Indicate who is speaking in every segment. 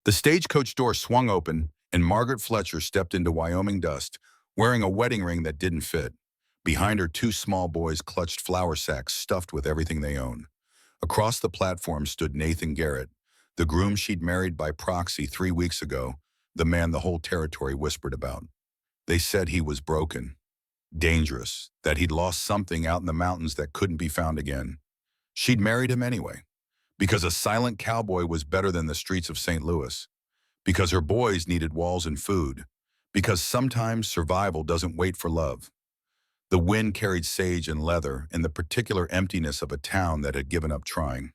Speaker 1: The stagecoach door swung open, and Margaret Fletcher stepped into Wyoming dust, wearing a wedding ring that didn't fit. Behind her, two small boys clutched flour sacks stuffed with everything they owned. Across the platform stood Nathan Garrett, the groom she'd married by proxy 3 weeks ago, the man the whole territory whispered about. They said he was broken, dangerous, that he'd lost something out in the mountains that couldn't be found again. She'd married him anyway, because a silent cowboy was better than the streets of St. Louis, because her boys needed walls and food, because sometimes survival doesn't wait for love. The wind carried sage and leather and the particular emptiness of a town that had given up trying.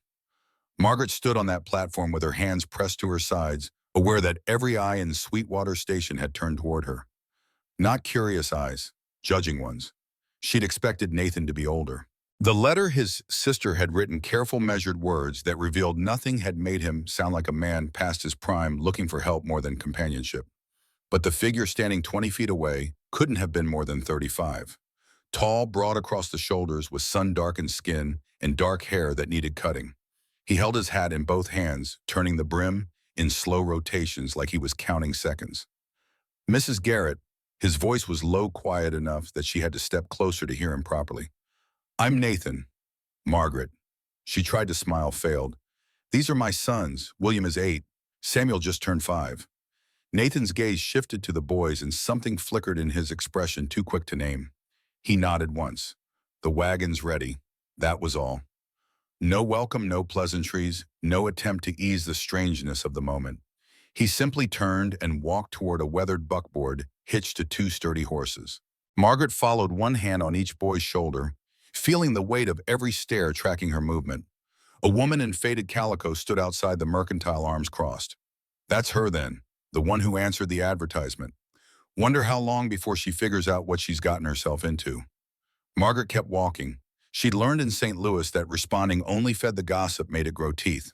Speaker 1: Margaret stood on that platform with her hands pressed to her sides, aware that every eye in Sweetwater Station had turned toward her. Not curious eyes, judging ones. She'd expected Nathan to be older. The letter his sister had written, careful measured words that revealed nothing, had made him sound like a man past his prime looking for help more than companionship. But the figure standing 20 feet away couldn't have been more than 35. Tall, broad across the shoulders, with sun-darkened skin and dark hair that needed cutting. He held his hat in both hands, turning the brim in slow rotations like he was counting seconds. Mrs. Garrett, his voice was low, quiet enough that she had to step closer to hear him properly. I'm Nathan. Margaret. She tried to smile, failed. These are my sons. William is 8. Samuel just turned 5. Nathan's gaze shifted to the boys, and something flickered in his expression too quick to name. He nodded once. The wagon's ready. That was all. No welcome, no pleasantries, no attempt to ease the strangeness of the moment. He simply turned and walked toward a weathered buckboard hitched to 2 sturdy horses. Margaret followed, one hand on each boy's shoulder, feeling the weight of every stare tracking her movement. A woman in faded calico stood outside the mercantile, arms crossed. That's her then, the one who answered the advertisement. Wonder how long before she figures out what she's gotten herself into. Margaret kept walking. She'd learned in St. Louis that responding only fed the gossip, made it grow teeth.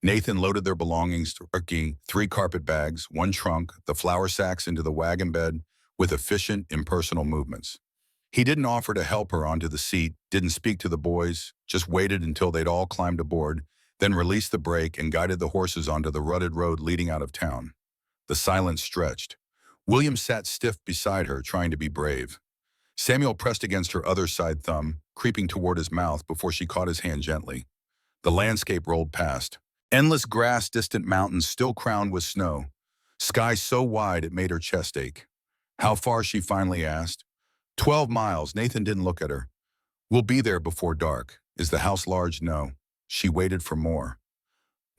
Speaker 1: Nathan loaded their belongings, 3 carpet bags, 1 trunk, the flour sacks into the wagon bed with efficient, impersonal movements. He didn't offer to help her onto the seat, didn't speak to the boys, just waited until they'd all climbed aboard, then released the brake and guided the horses onto the rutted road leading out of town. The silence stretched. William sat stiff beside her, trying to be brave. Samuel pressed against her other side thumb, creeping toward his mouth before she caught his hand gently. The landscape rolled past. Endless grass, distant mountains still crowned with snow. Sky so wide it made her chest ache. How far, she finally asked. 12 miles. Nathan didn't look at her. We'll be there before dark. Is the house large? No. She waited for more.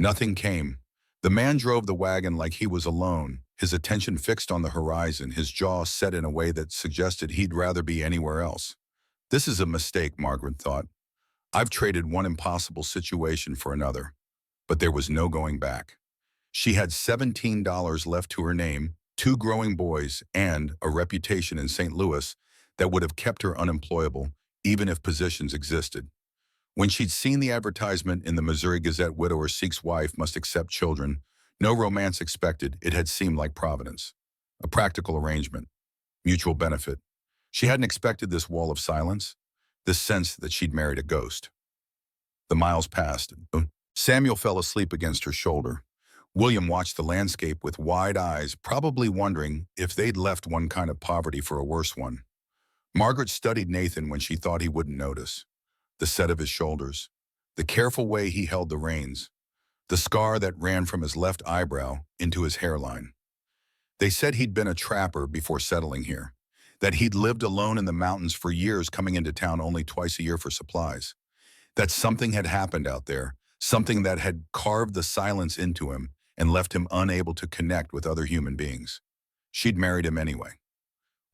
Speaker 1: Nothing came. The man drove the wagon like he was alone, his attention fixed on the horizon, his jaw set in a way that suggested he'd rather be anywhere else. This is a mistake, Margaret thought. I've traded one impossible situation for another. But there was no going back. She had $17 left to her name, 2 growing boys, and a reputation in St. Louis that would have kept her unemployable, even if positions existed. When she'd seen the advertisement in the Missouri Gazette, widower seeks wife, must accept children, no romance expected, it had seemed like Providence. A practical arrangement. Mutual benefit. She hadn't expected this wall of silence, this sense that she'd married a ghost. The miles passed. Samuel fell asleep against her shoulder. William watched the landscape with wide eyes, probably wondering if they'd left one kind of poverty for a worse one. Margaret studied Nathan when she thought he wouldn't notice. The set of his shoulders, the careful way he held the reins, the scar that ran from his left eyebrow into his hairline. They said he'd been a trapper before settling here, that he'd lived alone in the mountains for years, coming into town only twice a year for supplies, that something had happened out there, something that had carved the silence into him and left him unable to connect with other human beings. She'd married him anyway.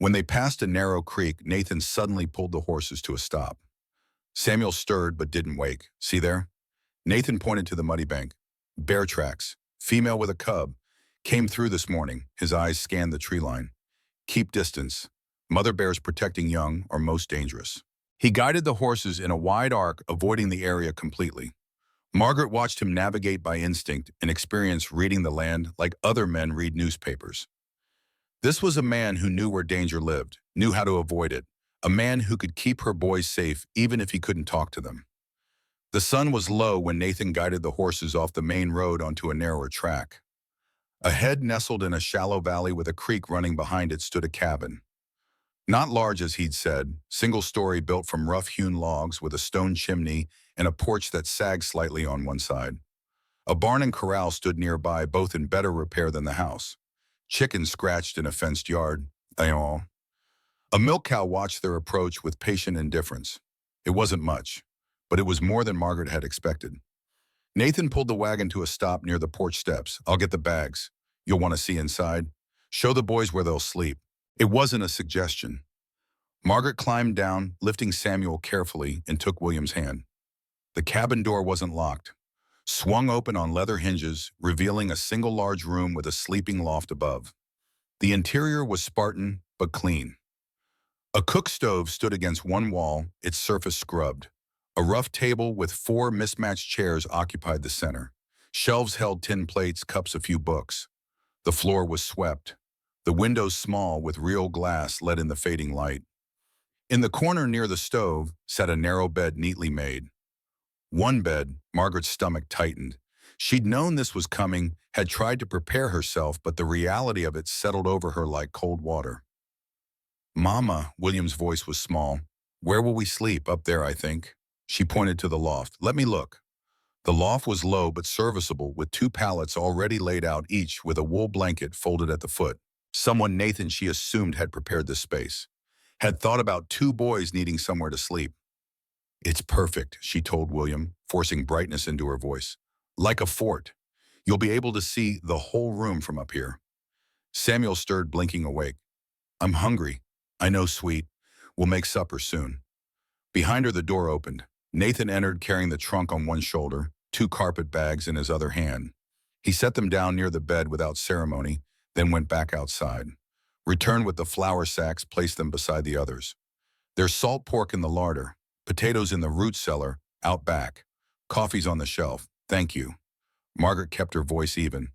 Speaker 1: When they passed a narrow creek, Nathan suddenly pulled the horses to a stop. Samuel stirred but didn't wake. See there? Nathan pointed to the muddy bank. Bear tracks. Female with a cub. Came through this morning. His eyes scanned the tree line. Keep distance. Mother bears protecting young are most dangerous. He guided the horses in a wide arc, avoiding the area completely. Margaret watched him navigate by instinct and experience reading the land like other men read newspapers. This was a man who knew where danger lived, knew how to avoid it, a man who could keep her boys safe even if he couldn't talk to them. The sun was low when Nathan guided the horses off the main road onto a narrower track. Ahead, nestled in a shallow valley with a creek running behind it, stood a cabin. Not large as he'd said, single-story, built from rough-hewn logs with a stone chimney and a porch that sagged slightly on one side. A barn and corral stood nearby, both in better repair than the house. Chickens scratched in a fenced yard. A milk cow watched their approach with patient indifference. It wasn't much, but it was more than Margaret had expected. Nathan pulled the wagon to a stop near the porch steps. "I'll get the bags. You'll want to see inside. Show the boys where they'll sleep." It wasn't a suggestion. Margaret climbed down, lifting Samuel carefully, and took William's hand. The cabin door wasn't locked. Swung open on leather hinges, revealing a single large room with a sleeping loft above. The interior was Spartan, but clean. A cook stove stood against one wall, its surface scrubbed. A rough table with 4 mismatched chairs occupied the center. Shelves held tin plates, cups, a few books. The floor was swept. The windows small, with real glass, let in the fading light. In the corner near the stove sat a narrow bed neatly made. One bed, Margaret's stomach tightened. She'd known this was coming, had tried to prepare herself, but the reality of it settled over her like cold water. "Mama," William's voice was small. "Where will we sleep? Up there, I think." She pointed to the loft. "Let me look." The loft was low but serviceable, with 2 pallets already laid out, each with a wool blanket folded at the foot. Someone Nathan, she assumed, had prepared this space. Had thought about 2 boys needing somewhere to sleep. "It's perfect," she told William, forcing brightness into her voice. "Like a fort. You'll be able to see the whole room from up here." Samuel stirred, blinking awake. "I'm hungry." "I know, sweet. We'll make supper soon." Behind her, the door opened. Nathan entered, carrying the trunk on one shoulder, 2 carpet bags in his other hand. He set them down near the bed without ceremony, then went back outside. Returned with the flour sacks, placed them beside the others. "There's salt pork in the larder, potatoes in the root cellar, out back. Coffee's on the shelf. Thank you." Margaret kept her voice even.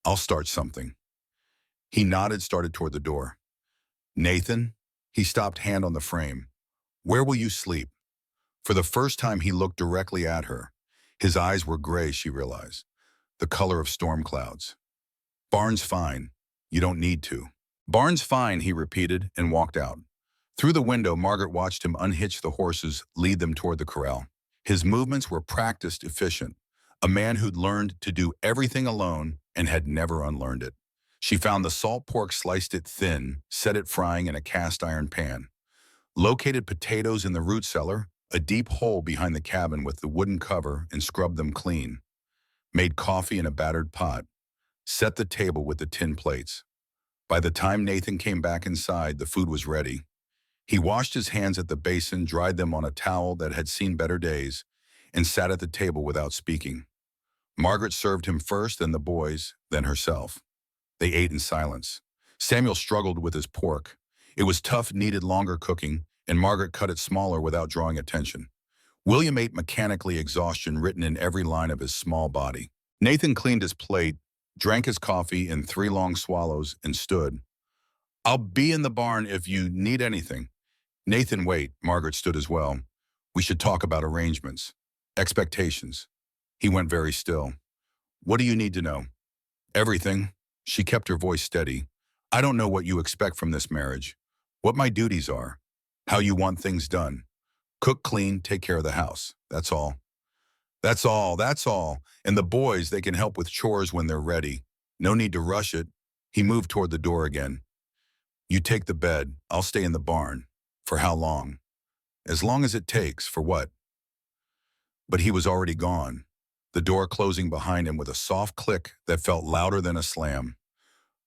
Speaker 1: "I'll start something." He nodded, started toward the door. "Nathan?" He stopped, hand on the frame. "Where will you sleep?" For the first time, he looked directly at her. His eyes were gray, she realized, the color of storm clouds. "Barn's fine. You don't need to." "Barn's fine," he repeated, and walked out. Through the window, Margaret watched him unhitch the horses, lead them toward the corral. His movements were practiced, efficient. A man who'd learned to do everything alone and had never unlearned it. She found the salt pork, sliced it thin, set it frying in a cast iron pan. Located potatoes in the root cellar, a deep hole behind the cabin with the wooden cover, and scrubbed them clean. Made coffee in a battered pot. Set the table with the tin plates. By the time Nathan came back inside, the food was ready. He washed his hands at the basin, dried them on a towel that had seen better days, and sat at the table without speaking. Margaret served him first, then the boys, then herself. They ate in silence. Samuel struggled with his pork. It was tough, needed longer cooking, and Margaret cut it smaller without drawing attention. William ate mechanically, exhaustion written in every line of his small body. Nathan cleaned his plate, drank his coffee in 3 long swallows, and stood. "I'll be in the barn if you need anything." "Nathan, wait." Margaret stood as well. "We should talk about arrangements. Expectations." He went very still. "What do you need to know?" "Everything." She kept her voice steady. "I don't know what you expect from this marriage. What my duties are. How you want things done. Cook, clean, take care of the house. That's all." "That's all, that's all. And the boys, they can help with chores when they're ready. No need to rush it." He moved toward the door again. "You take the bed. I'll stay in the barn." "For how long?" "As long as it takes." "For what?" But he was already gone, the door closing behind him with a soft click that felt louder than a slam.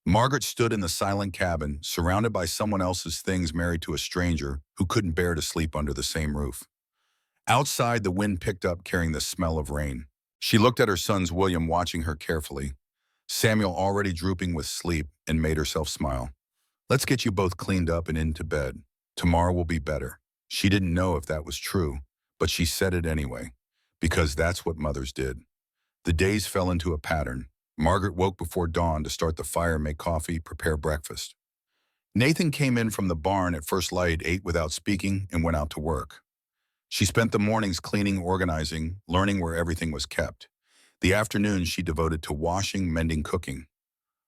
Speaker 1: Margaret stood in the silent cabin, surrounded by someone else's things, married to a stranger who couldn't bear to sleep under the same roof. Outside, the wind picked up, carrying the smell of rain. She looked at her sons, William watching her carefully, Samuel already drooping with sleep, and made herself smile. "Let's get you both cleaned up and into bed. Tomorrow will be better." She didn't know if that was true, but she said it anyway, because that's what mothers did. The days fell into a pattern. Margaret woke before dawn to start the fire, make coffee, prepare breakfast. Nathan came in from the barn at first light, ate without speaking, and went out to work. She spent the mornings cleaning, organizing, learning where everything was kept. The afternoons she devoted to washing, mending, cooking.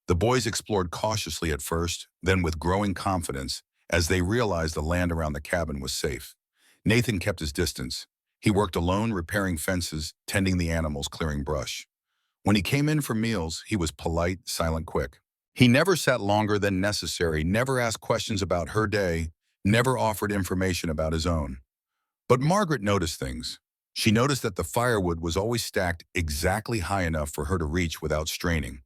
Speaker 1: The boys explored cautiously at first, then with growing confidence, as they realized the land around the cabin was safe. Nathan kept his distance. He worked alone, repairing fences, tending the animals, clearing brush. When he came in for meals, he was polite, silent, quick. He never sat longer than necessary, never asked questions about her day, never offered information about his own. But Margaret noticed things. She noticed that the firewood was always stacked exactly high enough for her to reach without straining.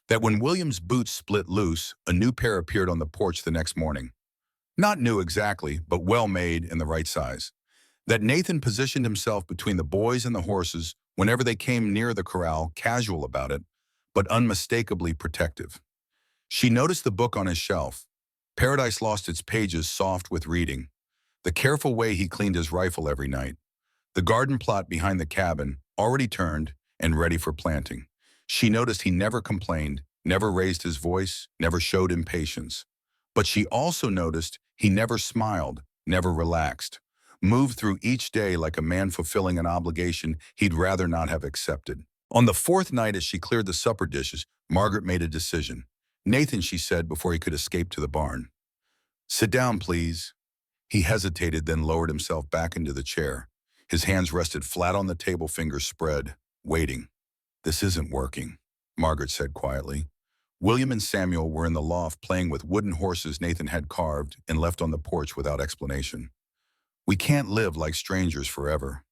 Speaker 1: That when William's boots split loose, a new pair appeared on the porch the next morning. Not new exactly, but well made and the right size. That Nathan positioned himself between the boys and the horses whenever they came near the corral, casual about it, but unmistakably protective. She noticed the book on his shelf. Paradise lost its pages soft with reading. The careful way he cleaned his rifle every night. The garden plot behind the cabin, already turned and ready for planting. She noticed he never complained, never raised his voice, never showed impatience. But she also noticed he never smiled, never relaxed, moved through each day like a man fulfilling an obligation he'd rather not have accepted. On the fourth night, as she cleared the supper dishes, Margaret made a decision. "Nathan," she said before he could escape to the barn. "Sit down, please." He hesitated, then lowered himself back into the chair. His hands rested flat on the table, fingers spread, waiting. "This isn't working," Margaret said quietly. William and Samuel were in the loft playing with wooden horses Nathan had carved and left on the porch without explanation. "We can't live like strangers forever."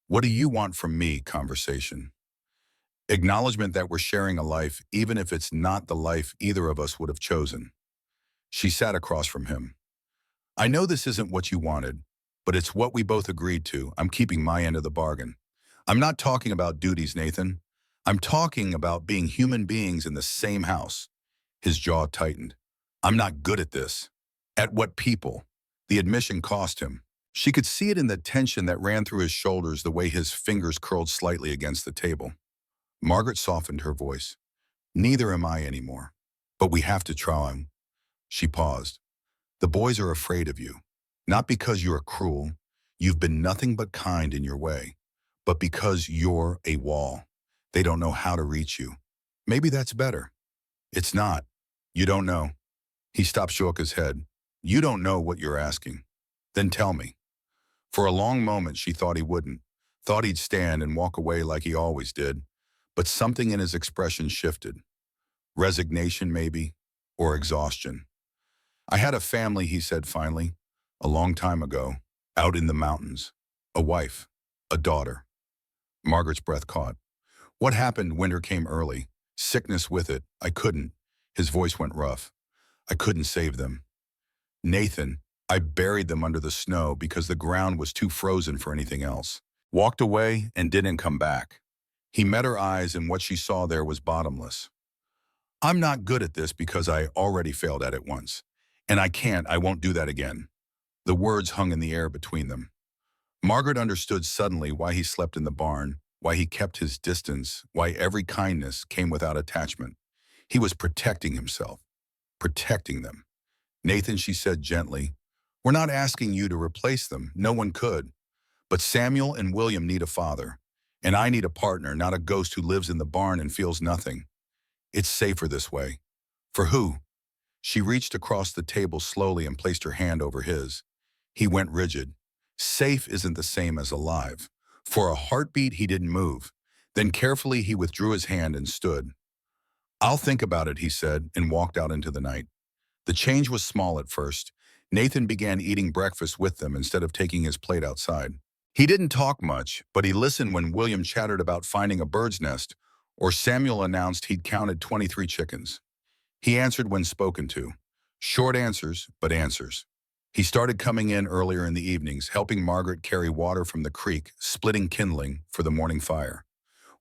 Speaker 1: "What do you want from me?" Conversation. Acknowledgement that we're sharing a life, even if it's not the life either of us would have chosen. She sat across from him. "I know this isn't what you wanted, but it's what we both agreed to. I'm keeping my end of the bargain. I'm not talking about duties, Nathan. I'm talking about being human beings in the same house." His jaw tightened. "I'm not good at this." At what people? The admission cost him. She could see it in the tension that ran through his shoulders, the way his fingers curled slightly against the table. Margaret softened her voice. "Neither am I anymore. But we have to try." She paused. "The boys are afraid of you. Not because you are cruel. You've been nothing but kind in your way. But because you're a wall. They don't know how to reach you. Maybe that's better." "It's not. You don't know." He stopped, shook his head. "You don't know what you're asking." "Then tell me." For a long moment she thought he wouldn't. Thought he'd stand and walk away like he always did. But something in his expression shifted. Resignation, maybe, or exhaustion. "I had a family," he said finally, "a long time ago, out in the mountains. A wife, a daughter." Margaret's breath caught. "What happened? Winter came early. Sickness with it. I couldn't." His voice went rough. "I couldn't save them. Nathan, I buried them under the snow because the ground was too frozen for anything else. Walked away and didn't come back." He met her eyes, and what she saw there was bottomless. "I'm not good at this because I already failed at it once. And I won't do that again." The words hung in the air between them. Margaret understood suddenly why he slept in the barn, why he kept his distance, why every kindness came without attachment. He was protecting himself, protecting them. "Nathan," she said gently, "we're not asking you to replace them. No one could. But Samuel and William need a father. And I need a partner, not a ghost who lives in the barn and feels nothing. It's safer this way." "For who?" She reached across the table slowly and placed her hand over his. He went rigid. "Safe isn't the same as alive." For a heartbeat he didn't move. Then carefully he withdrew his hand and stood. "I'll think about it," he said, and walked out into the night. The change was small at first. Nathan began eating breakfast with them instead of taking his plate outside. He didn't talk much, but he listened when William chattered about finding a bird's nest, or Samuel announced he'd counted 23 chickens. He answered when spoken to. Short answers, but answers. He started coming in earlier in the evenings, helping Margaret carry water from the creek, splitting kindling for the morning fire.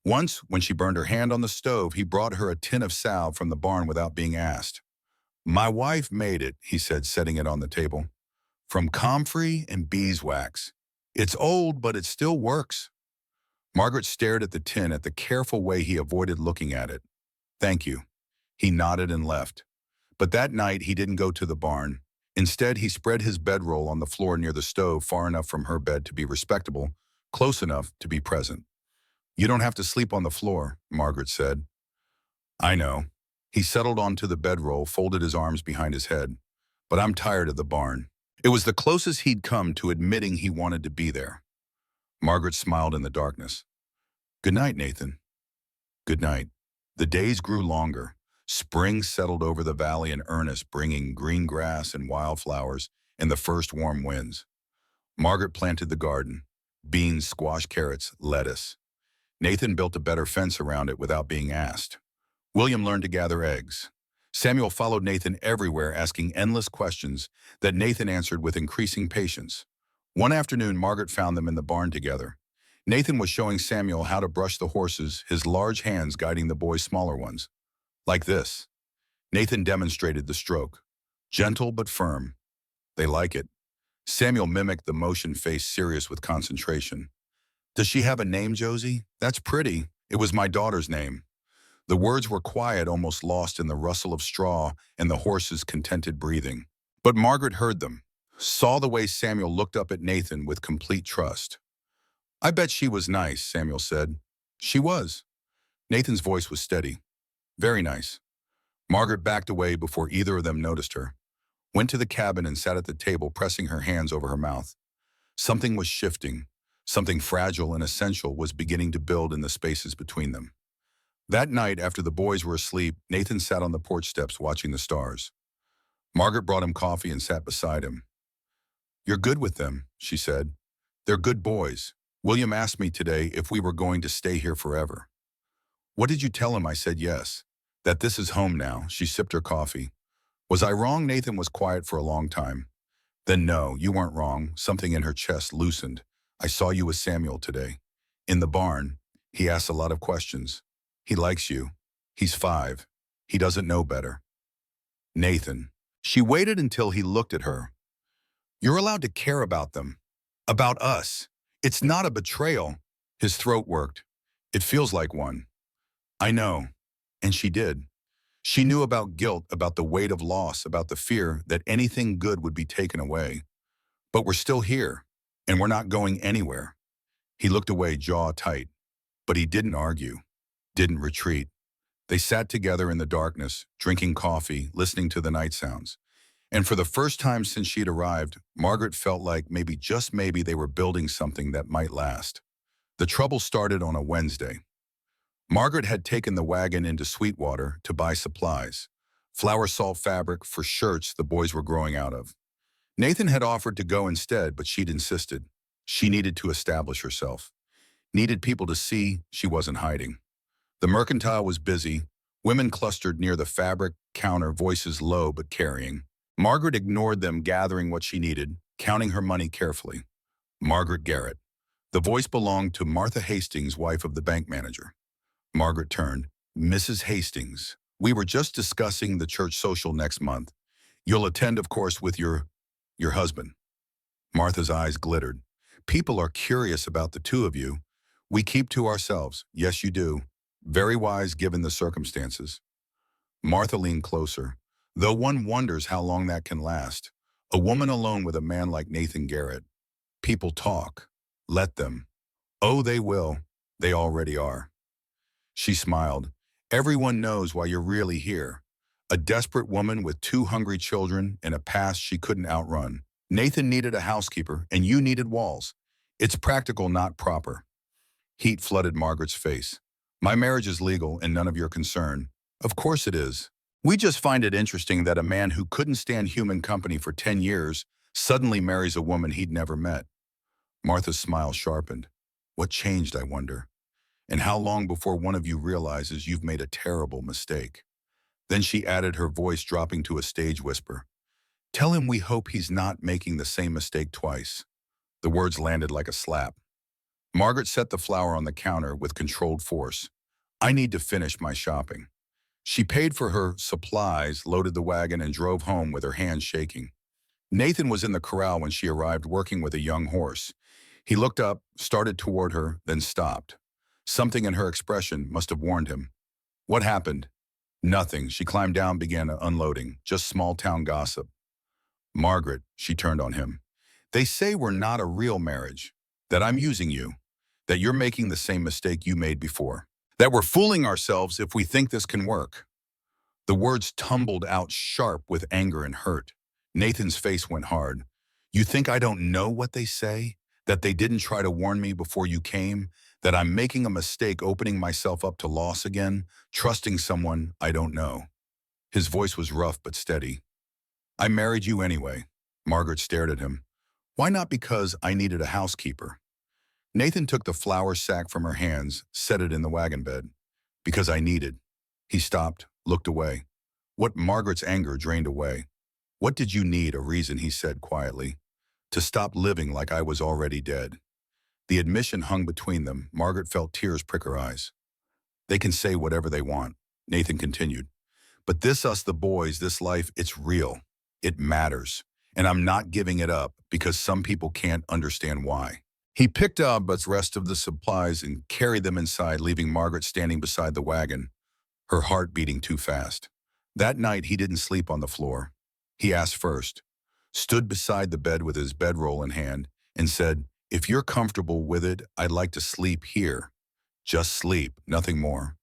Speaker 1: Once, when she burned her hand on the stove, he brought her a tin of salve from the barn without being asked. "My wife made it," he said, setting it on the table. "From comfrey and beeswax. It's old, but it still works." Margaret stared at the tin, at the careful way he avoided looking at it. "Thank you." He nodded and left. But that night he didn't go to the barn. Instead, he spread his bedroll on the floor near the stove, far enough from her bed to be respectable, close enough to be present. "You don't have to sleep on the floor," Margaret said. "I know." He settled onto the bedroll, folded his arms behind his head. But I'm tired of the barn. It was the closest he'd come to admitting he wanted to be there. Margaret smiled in the darkness. Good night, Nathan. Good night. The days grew longer. Spring settled over the valley in earnest, bringing green grass and wildflowers and the first warm winds. Margaret planted the garden. Beans, squash, carrots, lettuce. Nathan built a better fence around it without being asked. William learned to gather eggs. Samuel followed Nathan everywhere, asking endless questions that Nathan answered with increasing patience. One afternoon, Margaret found them in the barn together. Nathan was showing Samuel how to brush the horses, his large hands guiding the boy's smaller ones. Like this. Nathan demonstrated the stroke. Gentle but firm. They like it. Samuel mimicked the motion, face serious with concentration. Does she have a name, Josie? That's pretty. It was my daughter's name. The words were quiet, almost lost in the rustle of straw and the horse's contented breathing. But Margaret heard them, saw the way Samuel looked up at Nathan with complete trust. I bet she was nice, Samuel said. She was. Nathan's voice was steady. Very nice. Margaret backed away before either of them noticed her, went to the cabin and sat at the table, pressing her hands over her mouth. Something was shifting. Something fragile and essential was beginning to build in the spaces between them. That night, after the boys were asleep, Nathan sat on the porch steps watching the stars. Margaret brought him coffee and sat beside him. You're good with them, she said. They're good boys. William asked me today if we were going to stay here forever. What did you tell him? I said yes. That this is home now. She sipped her coffee. Was I wrong? Nathan was quiet for a long time. Then no, you weren't wrong. Something in her chest loosened. I saw you with Samuel today. In the barn, he asked a lot of questions. He likes you. He's 5. He doesn't know better. Nathan. She waited until he looked at her. You're allowed to care about them. About us. It's not a betrayal. His throat worked. It feels like one. I know. And she did. She knew about guilt, about the weight of loss, about the fear that anything good would be taken away. But we're still here, and we're not going anywhere. He looked away, jaw tight. But he didn't argue, didn't retreat. They sat together in the darkness, drinking coffee, listening to the night sounds. And for the first time since she'd arrived, Margaret felt like maybe, just maybe, they were building something that might last. The trouble started on a Wednesday. Margaret had taken the wagon into Sweetwater to buy supplies, flour, salt, fabric for shirts the boys were growing out of. Nathan had offered to go instead, but she'd insisted. She needed to establish herself, needed people to see she wasn't hiding. The mercantile was busy, women clustered near the fabric counter, voices low but carrying. Margaret ignored them, gathering what she needed, counting her money carefully. Margaret Garrett. The voice belonged to Martha Hastings, wife of the bank manager. Margaret turned. Mrs. Hastings, we were just discussing the church social next month. You'll attend, of course, with your husband. Martha's eyes glittered. People are curious about the two of you. We keep to ourselves. Yes, you do. Very wise given the circumstances. Martha leaned closer, though one wonders how long that can last. A woman alone with a man like Nathan Garrett. People talk. Let them. Oh, they will. They already are. She smiled. Everyone knows why you're really here. A desperate woman with 2 hungry children and a past she couldn't outrun. Nathan needed a housekeeper, and you needed walls. It's practical, not proper. Heat flooded Margaret's face. My marriage is legal and none of your concern. Of course it is. We just find it interesting that a man who couldn't stand human company for 10 years suddenly marries a woman he'd never met. Martha's smile sharpened. What changed, I wonder? And how long before one of you realizes you've made a terrible mistake? Then she added, her voice dropping to a stage whisper. Tell him we hope he's not making the same mistake twice. The words landed like a slap. Margaret set the flour on the counter with controlled force. I need to finish my shopping. She paid for her supplies, loaded the wagon, and drove home with her hands shaking. Nathan was in the corral when she arrived, working with a young horse. He looked up, started toward her, then stopped. Something in her expression must have warned him. What happened? Nothing. She climbed down, began unloading. Just small-town gossip. Margaret, she turned on him. They say we're not a real marriage, that I'm using you, that you're making the same mistake you made before, that we're fooling ourselves if we think this can work. The words tumbled out sharp with anger and hurt. Nathan's face went hard. You think I don't know what they say? That they didn't try to warn me before you came? That I'm making a mistake opening myself up to loss again? Trusting someone I don't know? His voice was rough but steady. I married you anyway. Margaret stared at him. Why not because I needed a housekeeper? Nathan took the flour sack from her hands, set it in the wagon bed. Because I needed. He stopped, looked away. What Margaret's anger drained away. What did you need? A reason, he said quietly. To stop living like I was already dead. The admission hung between them. Margaret felt tears prick her eyes. They can say whatever they want, Nathan continued. But this us the boys, this life, it's real. It matters. And I'm not giving it up because some people can't understand why. He picked up the rest of the supplies and carried them inside, leaving Margaret standing beside the wagon, her heart beating too fast. That night, he didn't sleep on the floor. He asked first, stood beside the bed with his bedroll in hand, and said, if you're comfortable with it, I'd like to sleep here. Just sleep, nothing more.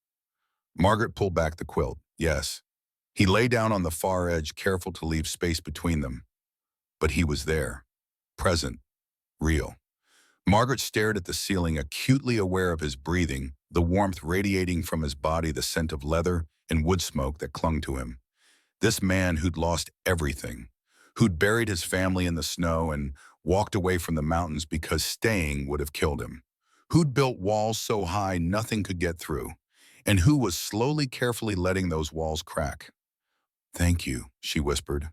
Speaker 1: Margaret pulled back the quilt. Yes. He lay down on the far edge, careful to leave space between them. But he was there, present, real. Margaret stared at the ceiling, acutely aware of his breathing, the warmth radiating from his body, the scent of leather and wood smoke that clung to him. This man who'd lost everything, who'd buried his family in the snow and walked away from the mountains because staying would have killed him, who'd built walls so high nothing could get through, and who was slowly, carefully letting those walls crack. Thank you, she whispered.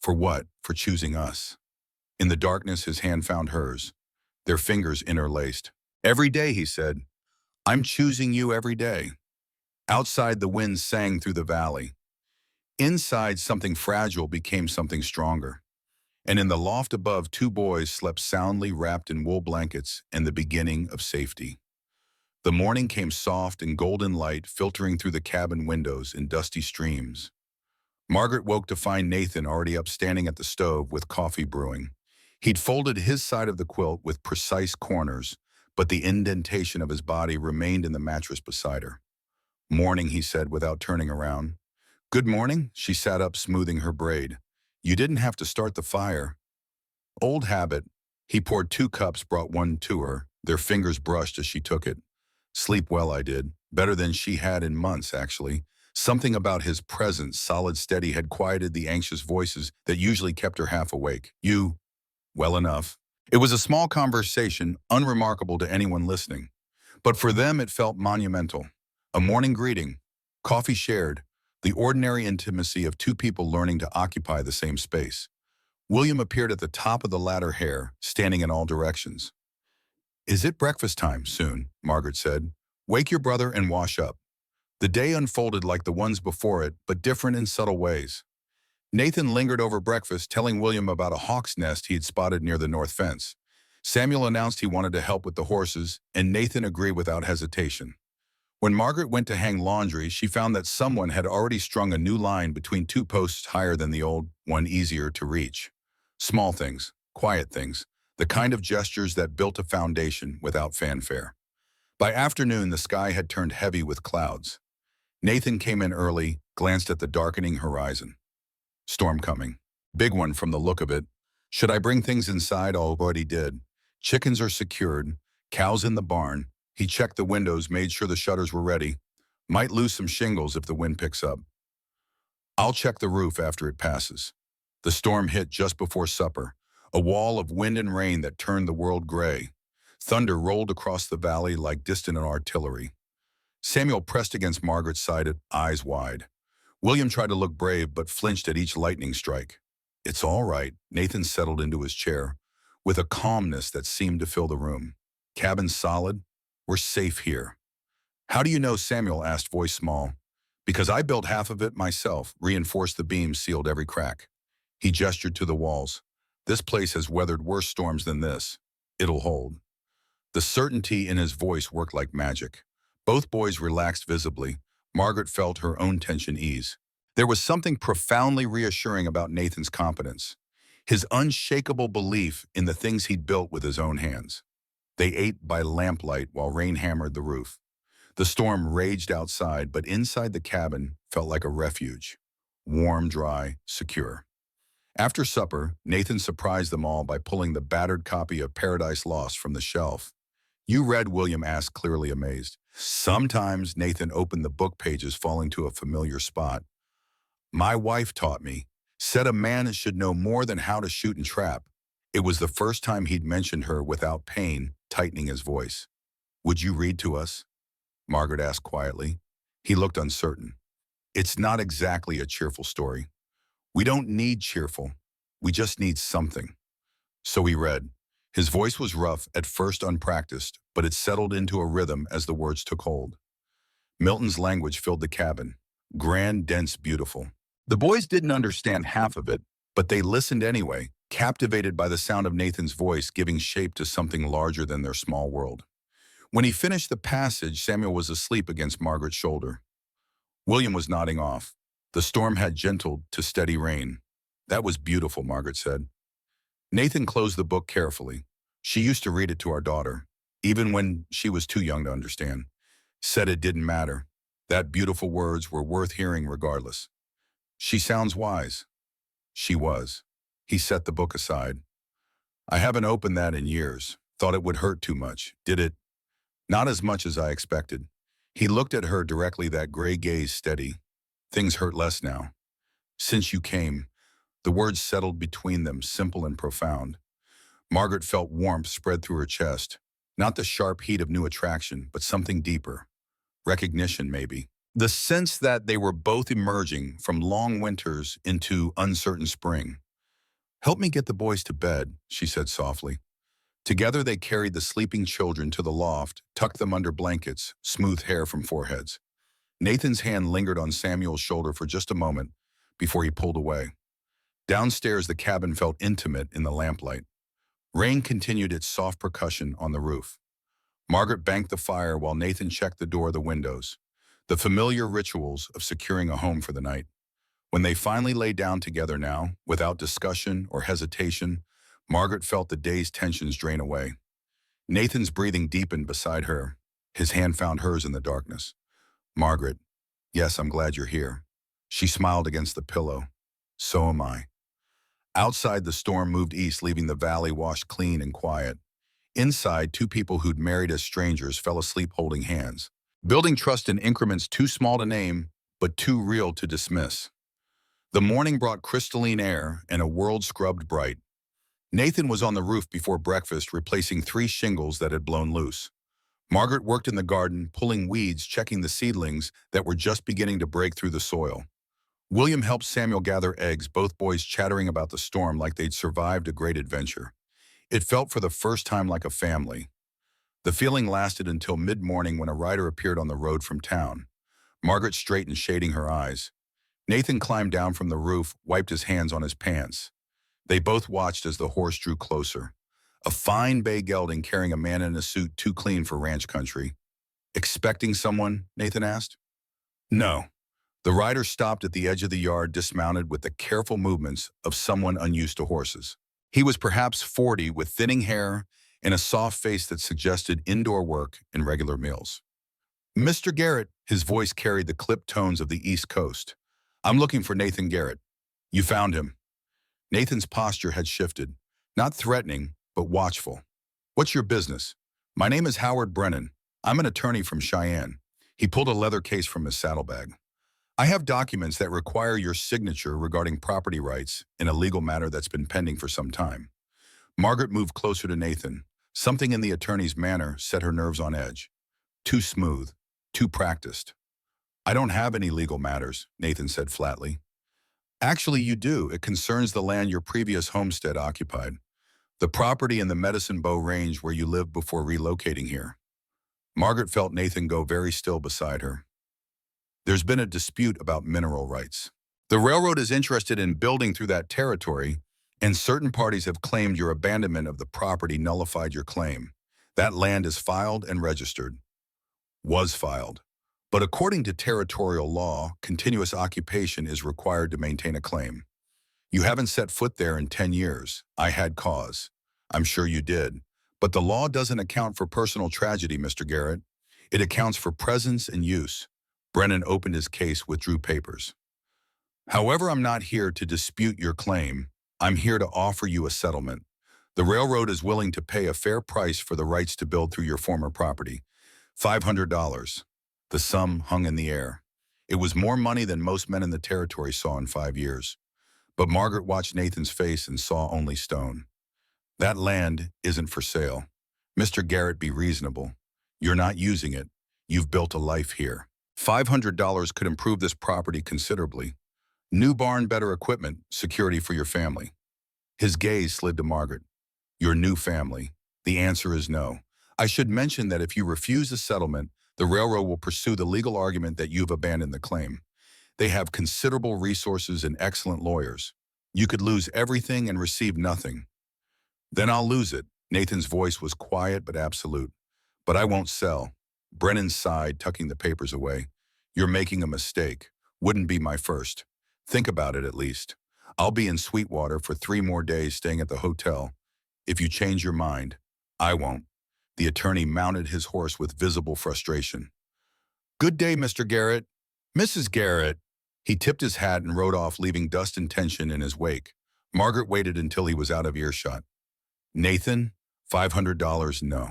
Speaker 1: For what? For choosing us. In the darkness, his hand found hers, their fingers interlaced. Every day, he said, I'm choosing you every day. Outside, the wind sang through the valley. Inside, something fragile became something stronger. And in the loft above, two boys slept soundly wrapped in wool blankets and the beginning of safety. The morning came soft and golden light filtering through the cabin windows in dusty streams. Margaret woke to find Nathan already up standing at the stove with coffee brewing. He'd folded his side of the quilt with precise corners, but the indentation of his body remained in the mattress beside her. Morning, he said without turning around. Good morning, she sat up, smoothing her braid. You didn't have to start the fire. Old habit. He poured 2 cups, brought one to her. Their fingers brushed as she took it. Sleep well, I did. Better than she had in months, actually. Something about his presence, solid, steady, had quieted the anxious voices that usually kept her half awake. You, well enough. It was a small conversation, unremarkable to anyone listening. But for them, it felt monumental. A morning greeting, coffee shared, the ordinary intimacy of 2 people learning to occupy the same space. William appeared at the top of the ladder, hair, standing in all directions. Is it breakfast time soon? Margaret said. Wake your brother and wash up. The day unfolded like the ones before it, but different in subtle ways. Nathan lingered over breakfast, telling William about a hawk's nest he had spotted near the north fence. Samuel announced he wanted to help with the horses, and Nathan agreed without hesitation. When Margaret went to hang laundry, she found that someone had already strung a new line between 2 posts higher than the old one, easier to reach. Small things, quiet things, the kind of gestures that built a foundation without fanfare. By afternoon, the sky had turned heavy with clouds. Nathan came in early, glanced at the darkening horizon. Storm coming. Big one from the look of it. Should I bring things inside? Already did. Chickens are secured, cows in the barn. He checked the windows, made sure the shutters were ready. Might lose some shingles if the wind picks up. I'll check the roof after it passes. The storm hit just before supper, a wall of wind and rain that turned the world gray. Thunder rolled across the valley like distant artillery. Samuel pressed against Margaret's side, eyes wide. William tried to look brave, but flinched at each lightning strike. It's all right, Nathan settled into his chair, with a calmness that seemed to fill the room. Cabin solid. We're safe here. How do you know? Samuel asked, voice small. Because I built half of it myself, reinforced the beams, sealed every crack. He gestured to the walls. This place has weathered worse storms than this. It'll hold. The certainty in his voice worked like magic. Both boys relaxed visibly. Margaret felt her own tension ease. There was something profoundly reassuring about Nathan's competence, his unshakable belief in the things he'd built with his own hands. They ate by lamplight while rain hammered the roof. The storm raged outside, but inside the cabin felt like a refuge. Warm, dry, secure. After supper, Nathan surprised them all by pulling the battered copy of Paradise Lost from the shelf. "You read?" William asked, clearly amazed. Sometimes. Nathan opened the book pages, falling to a familiar spot. "My wife taught me. Said a man should know more than how to shoot and trap." It was the first time he'd mentioned her without pain, tightening his voice. "Would you read to us?" Margaret asked quietly. He looked uncertain. "It's not exactly a cheerful story." "We don't need cheerful. We just need something." So he read. His voice was rough, at first unpracticed, but it settled into a rhythm as the words took hold. Milton's language filled the cabin. Grand, dense, beautiful. The boys didn't understand half of it, but they listened anyway, captivated by the sound of Nathan's voice giving shape to something larger than their small world. When he finished the passage, Samuel was asleep against Margaret's shoulder. William was nodding off. The storm had gentled to steady rain. "That was beautiful," Margaret said. Nathan closed the book carefully. "She used to read it to our daughter, even when she was too young to understand. Said it didn't matter. That beautiful words were worth hearing regardless." "She sounds wise." She was. He set the book aside. "I haven't opened that in years. Thought it would hurt too much. Did it?" "Not as much as I expected." He looked at her directly, that gray gaze steady. "Things hurt less now. Since you came." The words settled between them, simple and profound. Margaret felt warmth spread through her chest. Not the sharp heat of new attraction, but something deeper. Recognition, maybe. The sense that they were both emerging from long winters into uncertain spring. "Help me get the boys to bed," she said softly. Together they carried the sleeping children to the loft, tucked them under blankets, smoothed hair from foreheads. Nathan's hand lingered on Samuel's shoulder for just a moment before he pulled away. Downstairs, the cabin felt intimate in the lamplight. Rain continued its soft percussion on the roof. Margaret banked the fire while Nathan checked the door, the windows. The familiar rituals of securing a home for the night. When they finally lay down together now, without discussion or hesitation, Margaret felt the day's tensions drain away. Nathan's breathing deepened beside her. His hand found hers in the darkness. "Margaret, yes, I'm glad you're here." She smiled against the pillow. "So am I." Outside, the storm moved east, leaving the valley washed clean and quiet. Inside, two people who'd married as strangers fell asleep holding hands, building trust in increments too small to name, but too real to dismiss. The morning brought crystalline air and a world scrubbed bright. Nathan was on the roof before breakfast, replacing 3 shingles that had blown loose. Margaret worked in the garden, pulling weeds, checking the seedlings that were just beginning to break through the soil. William helped Samuel gather eggs, both boys chattering about the storm like they'd survived a great adventure. It felt for the first time like a family. The feeling lasted until mid-morning when a rider appeared on the road from town. Margaret straightened, shading her eyes. Nathan climbed down from the roof, wiped his hands on his pants. They both watched as the horse drew closer. A fine bay gelding carrying a man in a suit too clean for ranch country. "Expecting someone?" Nathan asked. "No." The rider stopped at the edge of the yard, dismounted with the careful movements of someone unused to horses. He was perhaps 40, with thinning hair and a soft face that suggested indoor work and regular meals. "Mr. Garrett," his voice carried the clipped tones of the East Coast. "I'm looking for Nathan Garrett." "You found him." Nathan's posture had shifted, not threatening, but watchful. "What's your business?" "My name is Howard Brennan. I'm an attorney from Cheyenne." He pulled a leather case from his saddlebag. "I have documents that require your signature regarding property rights in a legal matter that's been pending for some time." Margaret moved closer to Nathan. Something in the attorney's manner set her nerves on edge. Too smooth, too practiced. "I don't have any legal matters," Nathan said flatly. "Actually, you do. It concerns the land your previous homestead occupied. The property in the Medicine Bow Range where you lived before relocating here." Margaret felt Nathan go very still beside her. "There's been a dispute about mineral rights. The railroad is interested in building through that territory, and certain parties have claimed your abandonment of the property nullified your claim. That land is filed and registered." "Was filed. But according to territorial law, continuous occupation is required to maintain a claim. You haven't set foot there in 10 years. I had cause. I'm sure you did. But the law doesn't account for personal tragedy, Mr. Garrett. It accounts for presence and use. Brennan opened his case, withdrew papers. However, I'm not here to dispute your claim. I'm here to offer you a settlement. The railroad is willing to pay a fair price for the rights to build through your former property. $500. The sum hung in the air. It was more money than most men in the territory saw in 5 years. But Margaret watched Nathan's face and saw only stone. That land isn't for sale. Mr. Garrett, be reasonable. You're not using it. You've built a life here. $500 could improve this property considerably. New barn, better equipment, security for your family. His gaze slid to Margaret. Your new family. The answer is no. I should mention that if you refuse the settlement, the railroad will pursue the legal argument that you've abandoned the claim. They have considerable resources and excellent lawyers. You could lose everything and receive nothing. Then I'll lose it. Nathan's voice was quiet but absolute. But I won't sell. Brennan sighed, tucking the papers away. You're making a mistake. Wouldn't be my first. Think about it at least. I'll be in Sweetwater for 3 more days staying at the hotel. If you change your mind, I won't. The attorney mounted his horse with visible frustration. Good day, Mr. Garrett. Mrs. Garrett. He tipped his hat and rode off, leaving dust and tension in his wake. Margaret waited until he was out of earshot. Nathan, $500, no.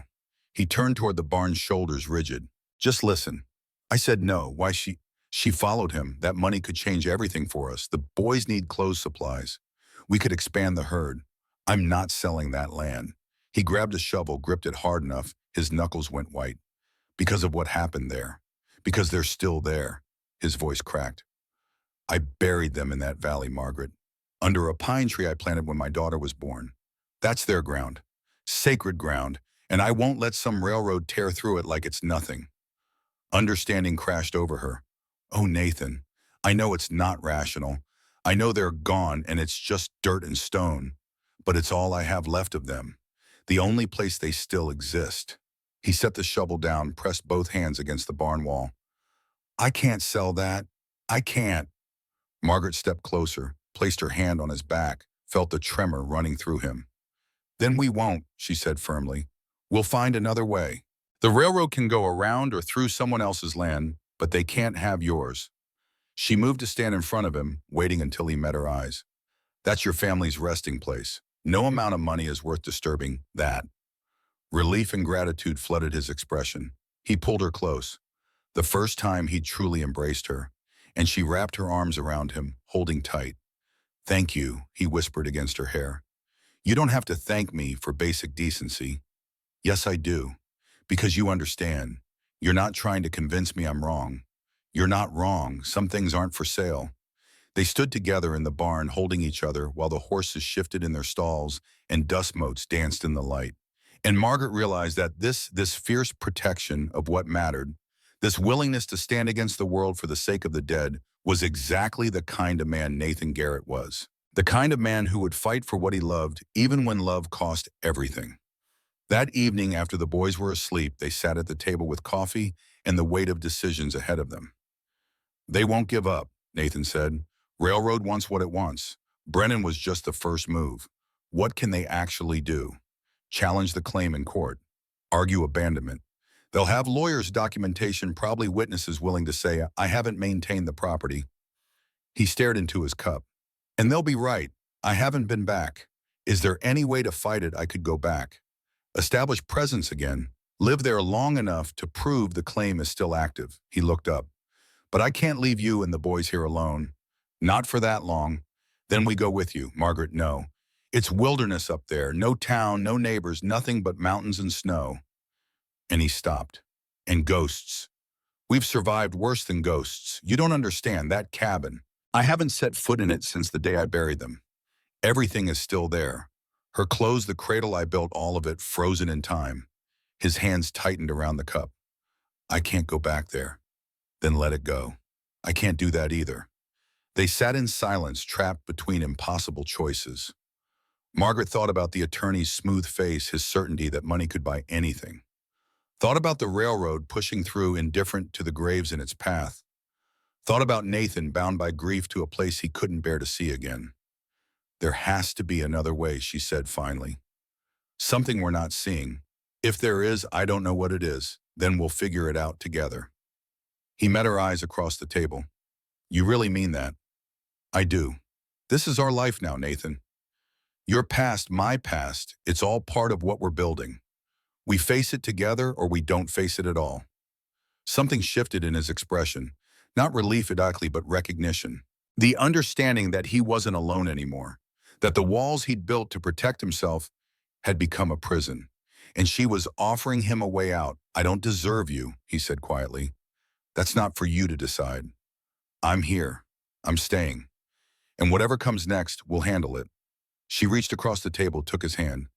Speaker 1: He turned toward the barn, shoulders rigid. Just listen. I said no. Why She followed him. That money could change everything for us. The boys need clothes supplies. We could expand the herd. I'm not selling that land. He grabbed a shovel, gripped it hard enough. His knuckles went white. Because of what happened there. Because they're still there. His voice cracked. I buried them in that valley, Margaret. Under a pine tree I planted when my daughter was born. That's their ground. Sacred ground. And I won't let some railroad tear through it like it's nothing. Understanding crashed over her. Oh, Nathan, I know it's not rational. I know they're gone and it's just dirt and stone. But it's all I have left of them. The only place they still exist. He set the shovel down, pressed both hands against the barn wall. I can't sell that. I can't. Margaret stepped closer, placed her hand on his back, felt the tremor running through him. Then we won't, she said firmly. We'll find another way. The railroad can go around or through someone else's land, but they can't have yours. She moved to stand in front of him, waiting until he met her eyes. That's your family's resting place. No amount of money is worth disturbing that. Relief and gratitude flooded his expression. He pulled her close. The first time he'd truly embraced her, and she wrapped her arms around him, holding tight. Thank you, he whispered against her hair. You don't have to thank me for basic decency. Yes, I do. Because you understand. You're not trying to convince me I'm wrong. You're not wrong. Some things aren't for sale. They stood together in the barn, holding each other while the horses shifted in their stalls and dust motes danced in the light. And Margaret realized that this fierce protection of what mattered, this willingness to stand against the world for the sake of the dead, was exactly the kind of man Nathan Garrett was. The kind of man who would fight for what he loved, even when love cost everything. That evening, after the boys were asleep, they sat at the table with coffee and the weight of decisions ahead of them. They won't give up, Nathan said. Railroad wants what it wants. Brennan was just the first move. What can they actually do? Challenge the claim in court. Argue abandonment. They'll have lawyers, documentation, probably witnesses willing to say, I haven't maintained the property. He stared into his cup. And they'll be right. I haven't been back. Is there any way to fight it I could go back? Establish presence again. Live there long enough to prove the claim is still active. He looked up. But I can't leave you and the boys here alone. Not for that long. Then we go with you. Margaret, no. It's wilderness up there. No town, no neighbors, nothing but mountains and snow. And he stopped. And ghosts. We've survived worse than ghosts. You don't understand. That cabin. I haven't set foot in it since the day I buried them. Everything is still there. Her clothes, the cradle I built, all of it frozen in time. His hands tightened around the cup. I can't go back there. Then let it go. I can't do that either. They sat in silence, trapped between impossible choices. Margaret thought about the attorney's smooth face, his certainty that money could buy anything. Thought about the railroad pushing through, indifferent to the graves in its path. Thought about Nathan, bound by grief to a place he couldn't bear to see again. There has to be another way, she said finally. Something we're not seeing. If there is, I don't know what it is, then we'll figure it out together. He met her eyes across the table. You really mean that? I do. This is our life now, Nathan. Your past, my past, it's all part of what we're building. We face it together or we don't face it at all. Something shifted in his expression, not relief exactly, but recognition. The understanding that he wasn't alone anymore, that the walls he'd built to protect himself had become a prison, and she was offering him a way out. I don't deserve you, he said quietly. That's not for you to decide. I'm here. I'm staying. And whatever comes next, we'll handle it. She reached across the table, took his hand.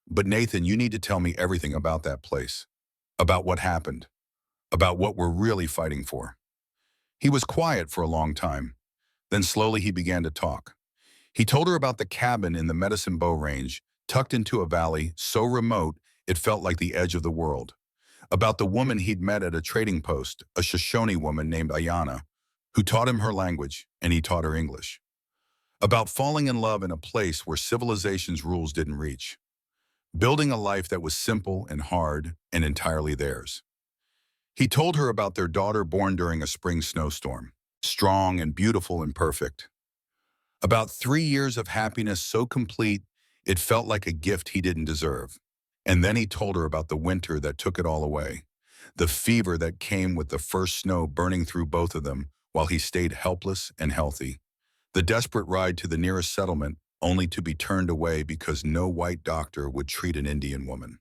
Speaker 1: But Nathan, you need to tell me everything about that place, about what happened, about what we're really fighting for. He was quiet for a long time. Then slowly he began to talk. He told her about the cabin in the Medicine Bow Range, tucked into a valley so remote it felt like the edge of the world. About the woman he'd met at a trading post, a Shoshone woman named Ayana, who taught him her language and he taught her English. About falling in love in a place where civilization's rules didn't reach. Building a life that was simple and hard and entirely theirs. He told her about their daughter born during a spring snowstorm, strong and beautiful and perfect. About 3 years of happiness so complete, it felt like a gift he didn't deserve. And then he told her about the winter that took it all away, the fever that came with the first snow burning through both of them while he stayed helpless and healthy, the desperate ride to the nearest settlement only to be turned away because no white doctor would treat an Indian woman,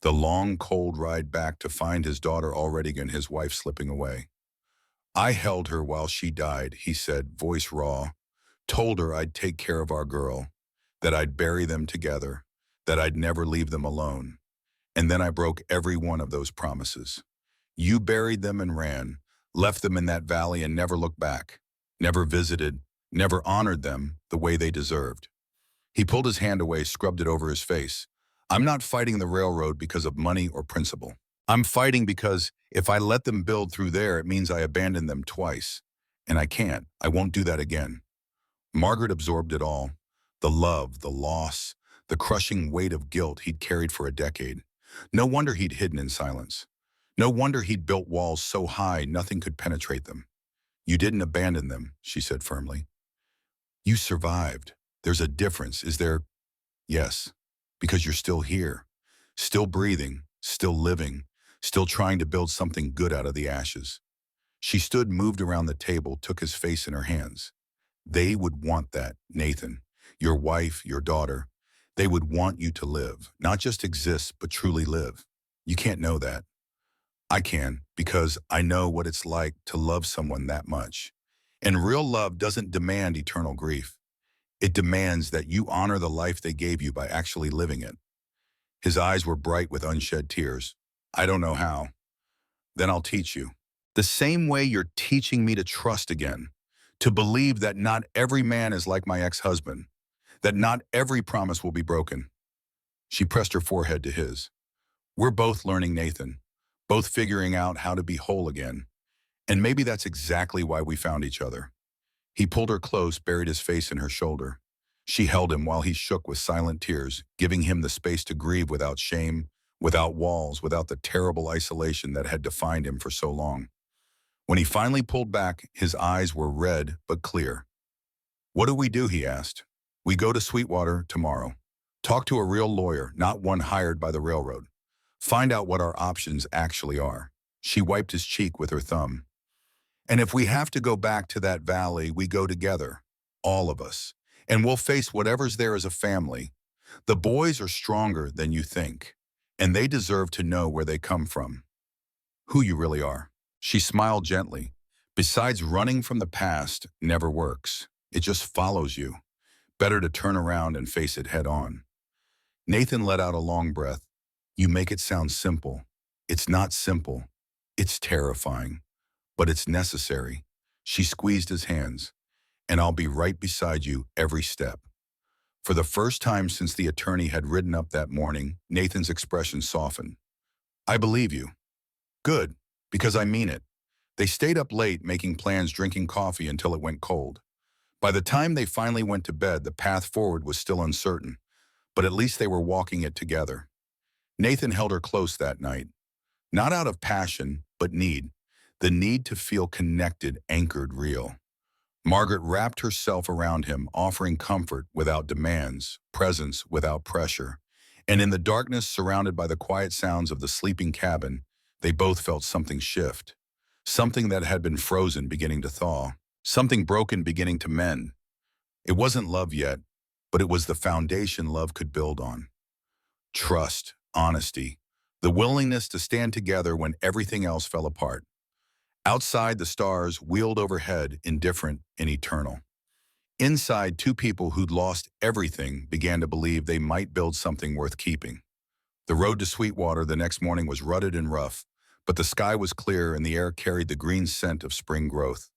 Speaker 1: the long, cold ride back to find his daughter already and his wife slipping away. I held her while she died, he said, voice raw, told her I'd take care of our girl, that I'd bury them together, that I'd never leave them alone. And then I broke every one of those promises. You buried them and ran, left them in that valley and never looked back, never visited, never honored them the way they deserved. He pulled his hand away, scrubbed it over his face. I'm not fighting the railroad because of money or principle. I'm fighting because if I let them build through there, it means I abandoned them twice. And I can't. I won't do that again. Margaret absorbed it all. The love, the loss, the crushing weight of guilt he'd carried for a decade. No wonder he'd hidden in silence. No wonder he'd built walls so high nothing could penetrate them. You didn't abandon them, she said firmly. You survived. There's a difference, is there? Yes, because you're still here, still breathing, still living, still trying to build something good out of the ashes. She stood, moved around the table, took his face in her hands. They would want that, Nathan, your wife, your daughter. They would want you to live, not just exist, but truly live. You can't know that. I can, because I know what it's like to love someone that much. And real love doesn't demand eternal grief. It demands that you honor the life they gave you by actually living it. His eyes were bright with unshed tears. I don't know how. Then I'll teach you. The same way you're teaching me to trust again, to believe that not every man is like my ex-husband, that not every promise will be broken. She pressed her forehead to his. We're both learning, Nathan, both figuring out how to be whole again. And maybe that's exactly why we found each other. He pulled her close, buried his face in her shoulder. She held him while he shook with silent tears, giving him the space to grieve without shame, without walls, without the terrible isolation that had defined him for so long. When he finally pulled back, his eyes were red but clear. What do we do, he asked. We go to Sweetwater tomorrow. Talk to a real lawyer, not one hired by the railroad. Find out what our options actually are. She wiped his cheek with her thumb. And if we have to go back to that valley, we go together, all of us, and we'll face whatever's there as a family. The boys are stronger than you think, and they deserve to know where they come from, who you really are. She smiled gently. Besides, running from the past never works. It just follows you. Better to turn around and face it head on. Nathan let out a long breath. You make it sound simple. It's not simple. It's terrifying. But it's necessary. She squeezed his hands. And I'll be right beside you every step. For the first time since the attorney had ridden up that morning, Nathan's expression softened. I believe you. Good, because I mean it. They stayed up late making plans, drinking coffee until it went cold. By the time they finally went to bed, the path forward was still uncertain, but at least they were walking it together. Nathan held her close that night. Not out of passion, but need. The need to feel connected, anchored, real. Margaret wrapped herself around him, offering comfort without demands, presence without pressure. And in the darkness, surrounded by the quiet sounds of the sleeping cabin, they both felt something shift. Something that had been frozen beginning to thaw. Something broken beginning to mend. It wasn't love yet, but it was the foundation love could build on. Trust, honesty, the willingness to stand together when everything else fell apart. Outside, the stars wheeled overhead, indifferent and eternal. Inside, two people who'd lost everything began to believe they might build something worth keeping. The road to Sweetwater the next morning was rutted and rough, but the sky was clear and the air carried the green scent of spring growth.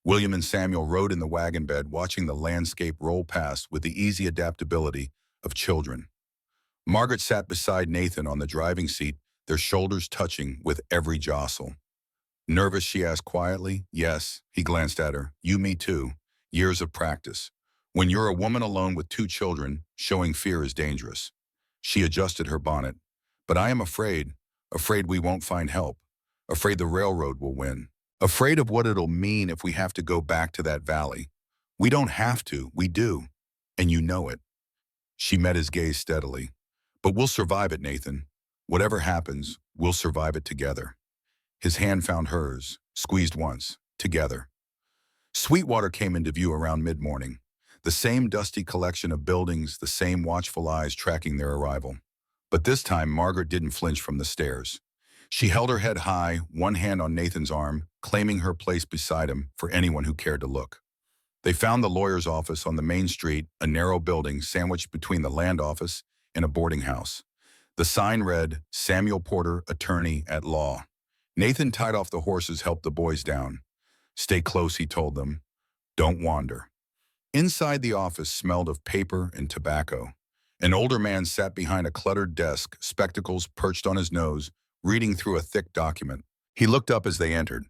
Speaker 1: William and Samuel rode in the wagon bed, watching the landscape roll past with the easy adaptability of children. Margaret sat beside Nathan on the driving seat, their shoulders touching with every jostle. Nervous, she asked quietly. Yes, he glanced at her. You, me too. Years of practice. When you're a woman alone with two children, showing fear is dangerous. She adjusted her bonnet. But I am afraid we won't find help. Afraid the railroad will win. Afraid of what it'll mean if we have to go back to that valley. We don't have to, we do. And you know it. She met his gaze steadily. But we'll survive it, Nathan. Whatever happens, we'll survive it together. His hand found hers, squeezed once, together. Sweetwater came into view around mid-morning. The same dusty collection of buildings, the same watchful eyes tracking their arrival. But this time, Margaret didn't flinch from the stairs. She held her head high, one hand on Nathan's arm, claiming her place beside him for anyone who cared to look. They found the lawyer's office on the main street, a narrow building sandwiched between the land office and a boarding house. The sign read, Samuel Porter, Attorney at Law. Nathan tied off the horses, helped the boys down. Stay close, he told them. Don't wander. Inside the office smelled of paper and tobacco. An older man sat behind a cluttered desk, spectacles perched on his nose, reading through a thick document. He looked up as they entered.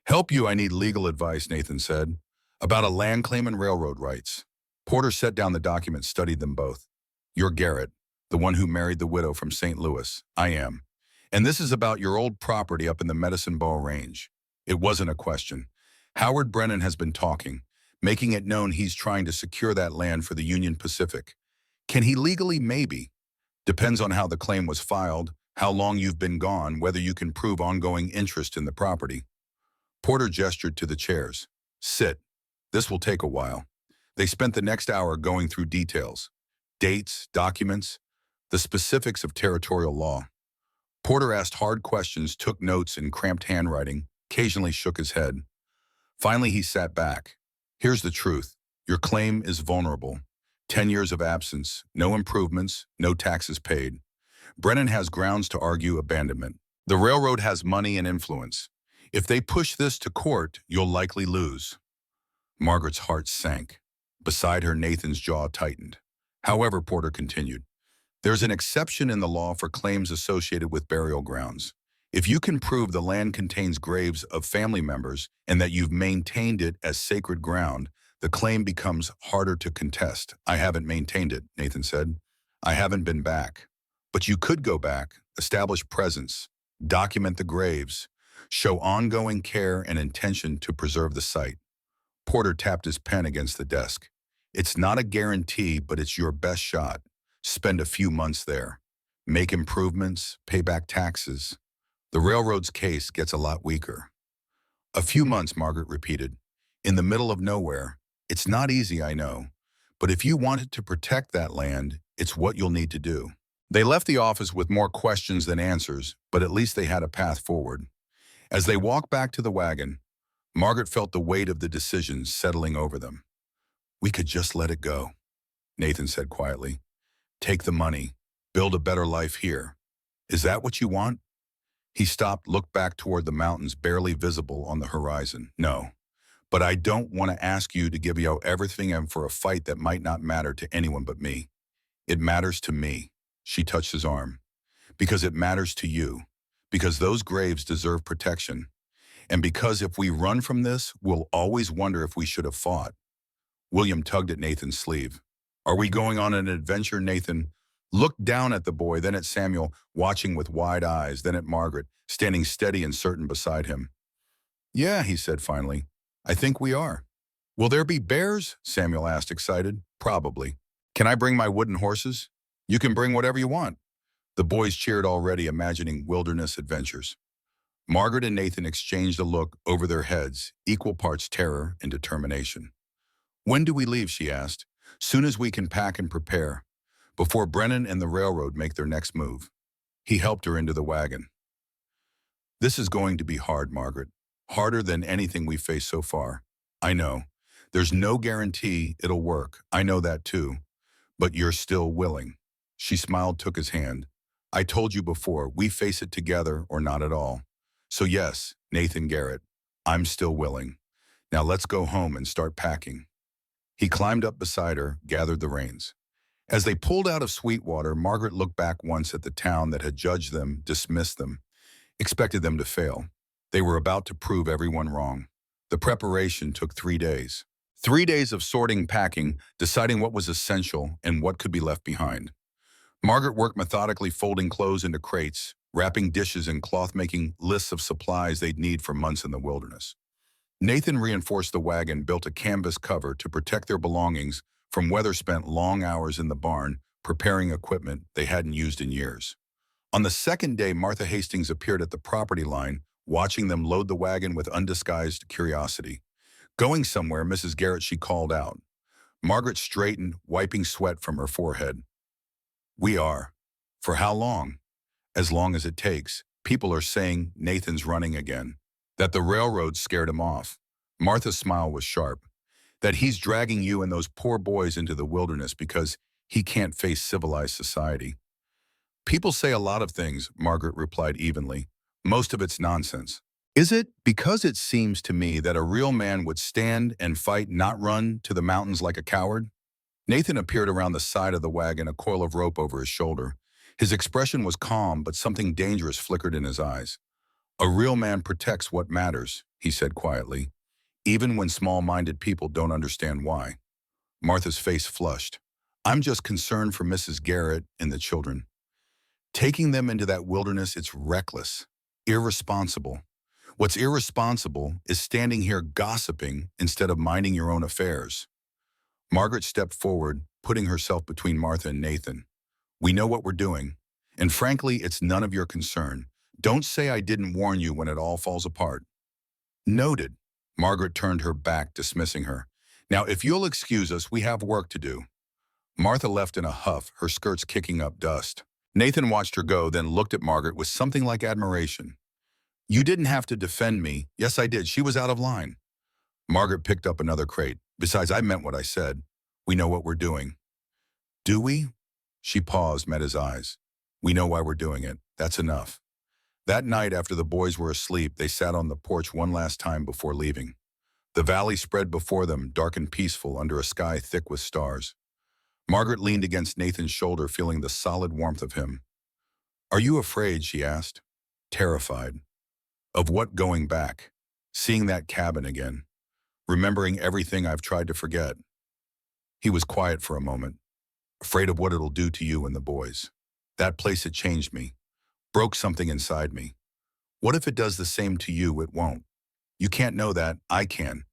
Speaker 1: Help you, I need legal advice, Nathan said. About a land claim and railroad rights. Porter set down the document, studied them both. You're Garrett, the one who married the widow from St. Louis. I am. And this is about your old property up in the Medicine Bow Range. It wasn't a question. Howard Brennan has been talking, making it known he's trying to secure that land for the Union Pacific. Can he legally? Maybe. Depends on how the claim was filed, how long you've been gone, whether you can prove ongoing interest in the property. Porter gestured to the chairs. Sit. This will take a while. They spent the next hour going through details. Dates, documents, the specifics of territorial law. Porter asked hard questions, took notes in cramped handwriting, occasionally shook his head. Finally, he sat back. Here's the truth. Your claim is vulnerable. 10 years of absence, no improvements, no taxes paid. Brennan has grounds to argue abandonment. The railroad has money and influence. If they push this to court, you'll likely lose. Margaret's heart sank. Beside her, Nathan's jaw tightened. However, Porter continued, there's an exception in the law for claims associated with burial grounds. If you can prove the land contains graves of family members and that you've maintained it as sacred ground, the claim becomes harder to contest. I haven't maintained it, Nathan said. I haven't been back. But you could go back, establish presence, document the graves, show ongoing care and intention to preserve the site. Porter tapped his pen against the desk. It's not a guarantee, but it's your best shot. Spend a few months there. Make improvements, pay back taxes. The railroad's case gets a lot weaker. A few months, Margaret repeated. In the middle of nowhere. It's not easy, I know. But if you wanted to protect that land, it's what you'll need to do. They left the office with more questions than answers, but at least they had a path forward. As they walked back to the wagon, Margaret felt the weight of the decision settling over them. We could just let it go, Nathan said quietly. Take the money, build a better life here. Is that what you want? He stopped, looked back toward the mountains barely visible on the horizon. No, but I don't want to ask you to give you everything and for a fight that might not matter to anyone but me. It matters to me. She touched his arm. Because it matters to you. Because those graves deserve protection. And because if we run from this, we'll always wonder if we should have fought. William tugged at Nathan's sleeve. Are we going on an adventure, Nathan? Looked down at the boy, then at Samuel, watching with wide eyes, then at Margaret, standing steady and certain beside him. Yeah, he said finally. I think we are. Will there be bears? Samuel asked, excited. Probably. Can I bring my wooden horses? You can bring whatever you want. The boys cheered already, imagining wilderness adventures. Margaret and Nathan exchanged a look over their heads, equal parts terror and determination. When do we leave, she asked. Soon as we can pack and prepare, before Brennan and the railroad make their next move. He helped her into the wagon. This is going to be hard, Margaret. Harder than anything we've faced so far. I know. There's no guarantee it'll work. I know that too. But you're still willing. She smiled, took his hand. I told you before, we face it together or not at all. So yes, Nathan Garrett, I'm still willing. Now let's go home and start packing. He climbed up beside her, gathered the reins. As they pulled out of Sweetwater, Margaret looked back once at the town that had judged them, dismissed them, expected them to fail. They were about to prove everyone wrong. The preparation took 3 days. 3 days of sorting, packing, deciding what was essential and what could be left behind. Margaret worked methodically, folding clothes into crates, wrapping dishes in cloth, making lists of supplies they'd need for months in the wilderness. Nathan reinforced the wagon, built a canvas cover to protect their belongings from weather, spent long hours in the barn preparing equipment they hadn't used in years. On the second day, Martha Hastings appeared at the property line, watching them load the wagon with undisguised curiosity. Going somewhere, Mrs. Garrett, she called out. Margaret straightened, wiping sweat from her forehead. We are. For how long? As long as it takes. People are saying Nathan's running again. That the railroad scared him off. Martha's smile was sharp. That he's dragging you and those poor boys into the wilderness because he can't face civilized society. People say a lot of things, Margaret replied evenly. Most of it's nonsense. Is it? Because it seems to me that a real man would stand and fight, not run to the mountains like a coward. Nathan appeared around the side of the wagon, a coil of rope over his shoulder. His expression was calm, but something dangerous flickered in his eyes. A real man protects what matters, he said quietly, even when small-minded people don't understand why. Martha's face flushed. I'm just concerned for Mrs. Garrett and the children. Taking them into that wilderness, it's reckless, irresponsible. What's irresponsible is standing here gossiping instead of minding your own affairs. Margaret stepped forward, putting herself between Martha and Nathan. We know what we're doing, and frankly, it's none of your concern. Don't say I didn't warn you when it all falls apart. Noted. Margaret turned her back, dismissing her. Now, if you'll excuse us, we have work to do. Martha left in a huff, her skirts kicking up dust. Nathan watched her go, then looked at Margaret with something like admiration. You didn't have to defend me. Yes, I did. She was out of line. Margaret picked up another crate. Besides, I meant what I said. We know what we're doing. Do we? She paused, met his eyes. We know why we're doing it. That's enough. That night, after the boys were asleep, they sat on the porch one last time before leaving. The valley spread before them, dark and peaceful under a sky thick with stars. Margaret leaned against Nathan's shoulder, feeling the solid warmth of him. Are you afraid, she asked. Terrified. Of what? Going back? Seeing that cabin again? Remembering everything I've tried to forget? He was quiet for a moment. Afraid of what it'll do to you and the boys. That place had changed me. Broke something inside me. What if it does the same to you? It won't. You can't know that. I can.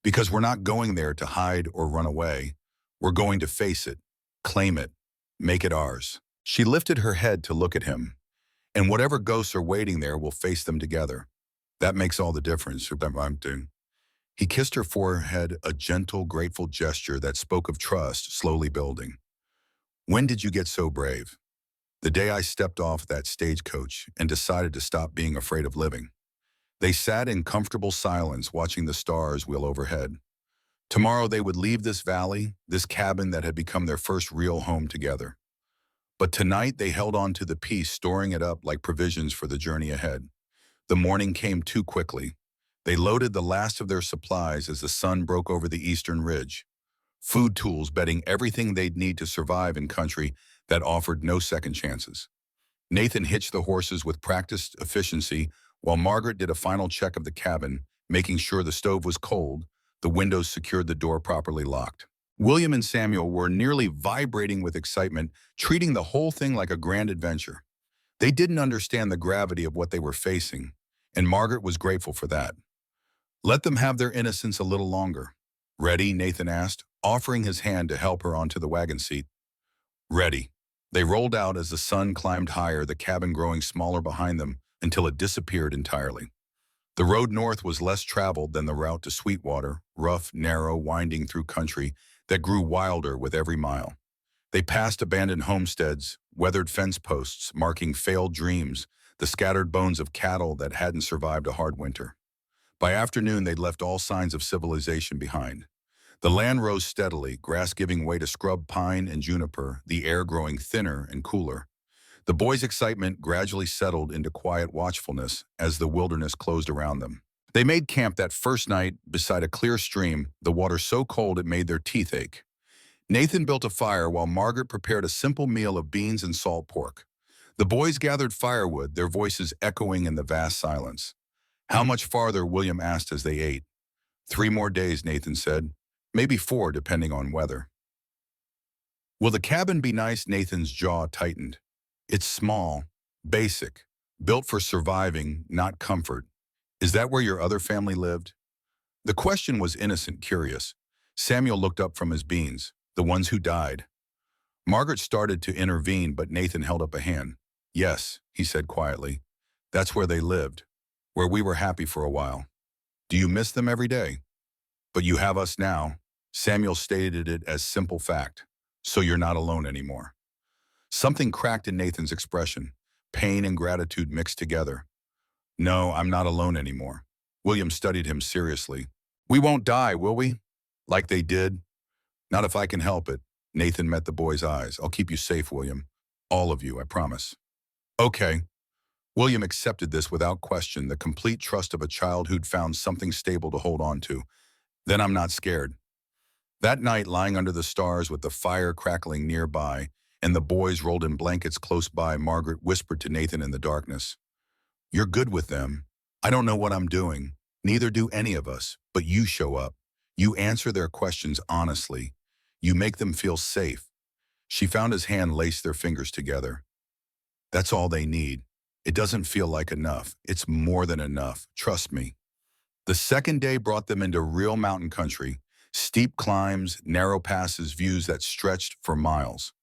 Speaker 1: Because we're not going there to hide or run away. We're going to face it, claim it, make it ours. She lifted her head to look at him. And whatever ghosts are waiting there, we'll face them together. That makes all the difference. He kissed her forehead, a gentle, grateful gesture that spoke of trust slowly building. When did you get so brave? The day I stepped off that stagecoach and decided to stop being afraid of living. They sat in comfortable silence, watching the stars wheel overhead. Tomorrow they would leave this valley, this cabin that had become their first real home together. But tonight they held on to the peace, storing it up like provisions for the journey ahead. The morning came too quickly. They loaded the last of their supplies as the sun broke over the eastern ridge. Food tools, betting everything they'd need to survive in country that offered no second chances. Nathan hitched the horses with practiced efficiency, while Margaret did a final check of the cabin, making sure the stove was cold, the windows secured, the door properly locked. William and Samuel were nearly vibrating with excitement, treating the whole thing like a grand adventure. They didn't understand the gravity of what they were facing, and Margaret was grateful for that. Let them have their innocence a little longer. Ready? Nathan asked, offering his hand to help her onto the wagon seat. Ready. They rolled out as the sun climbed higher, the cabin growing smaller behind them until it disappeared entirely. The road north was less traveled than the route to Sweetwater, rough, narrow, winding through country that grew wilder with every mile. They passed abandoned homesteads, weathered fence posts marking failed dreams, the scattered bones of cattle that hadn't survived a hard winter. By afternoon, they'd left all signs of civilization behind. The land rose steadily, grass giving way to scrub pine and juniper, the air growing thinner and cooler. The boys' excitement gradually settled into quiet watchfulness as the wilderness closed around them. They made camp that first night beside a clear stream, the water so cold it made their teeth ache. Nathan built a fire while Margaret prepared a simple meal of beans and salt pork. The boys gathered firewood, their voices echoing in the vast silence. How much farther? William asked as they ate. 3 more days, Nathan said. Maybe 4, depending on weather. Will the cabin be nice? Nathan's jaw tightened. It's small, basic, built for surviving, not comfort. Is that where your other family lived? The question was innocent, curious. Samuel looked up from his beans, the ones who died. Margaret started to intervene, but Nathan held up a hand. Yes, he said quietly. That's where they lived, where we were happy for a while. Do you miss them every day? But you have us now. Samuel stated it as simple fact. So you're not alone anymore. Something cracked in Nathan's expression, pain and gratitude mixed together. No, I'm not alone anymore. William studied him seriously. We won't die, will we? Like they did? Not if I can help it. Nathan met the boy's eyes. I'll keep you safe, William. All of you, I promise. Okay. William accepted this without question, the complete trust of a child who'd found something stable to hold on to. Then I'm not scared. That night, lying under the stars with the fire crackling nearby, and the boys rolled in blankets close by, Margaret whispered to Nathan in the darkness. You're good with them. I don't know what I'm doing. Neither do any of us, but you show up. You answer their questions honestly. You make them feel safe. She found his hand, laced their fingers together. That's all they need. It doesn't feel like enough. It's more than enough. Trust me. The second day brought them into real mountain country, steep climbs, narrow passes, views that stretched for miles.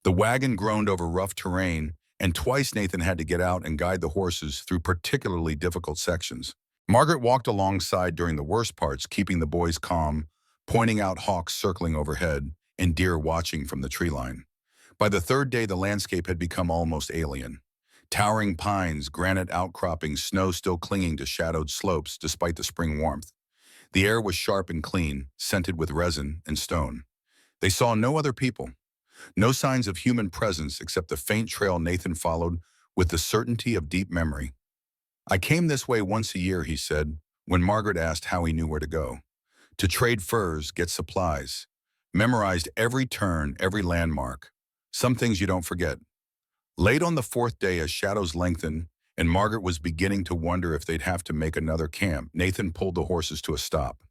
Speaker 1: The wagon groaned over rough terrain, and twice Nathan had to get out and guide the horses through particularly difficult sections. Margaret walked alongside during the worst parts, keeping the boys calm, pointing out hawks circling overhead and deer watching from the tree line. By the third day, the landscape had become almost alien. Towering pines, granite outcroppings, snow still clinging to shadowed slopes despite the spring warmth. The air was sharp and clean, scented with resin and stone. They saw no other people. No signs of human presence except the faint trail Nathan followed with the certainty of deep memory. I came this way once a year, he said, when Margaret asked how he knew where to go. To trade furs, get supplies. Memorized every turn, every landmark. Some things you don't forget. Late on the 4th day, as shadows lengthened, and Margaret was beginning to wonder if they'd have to make another camp, Nathan pulled the horses to a stop.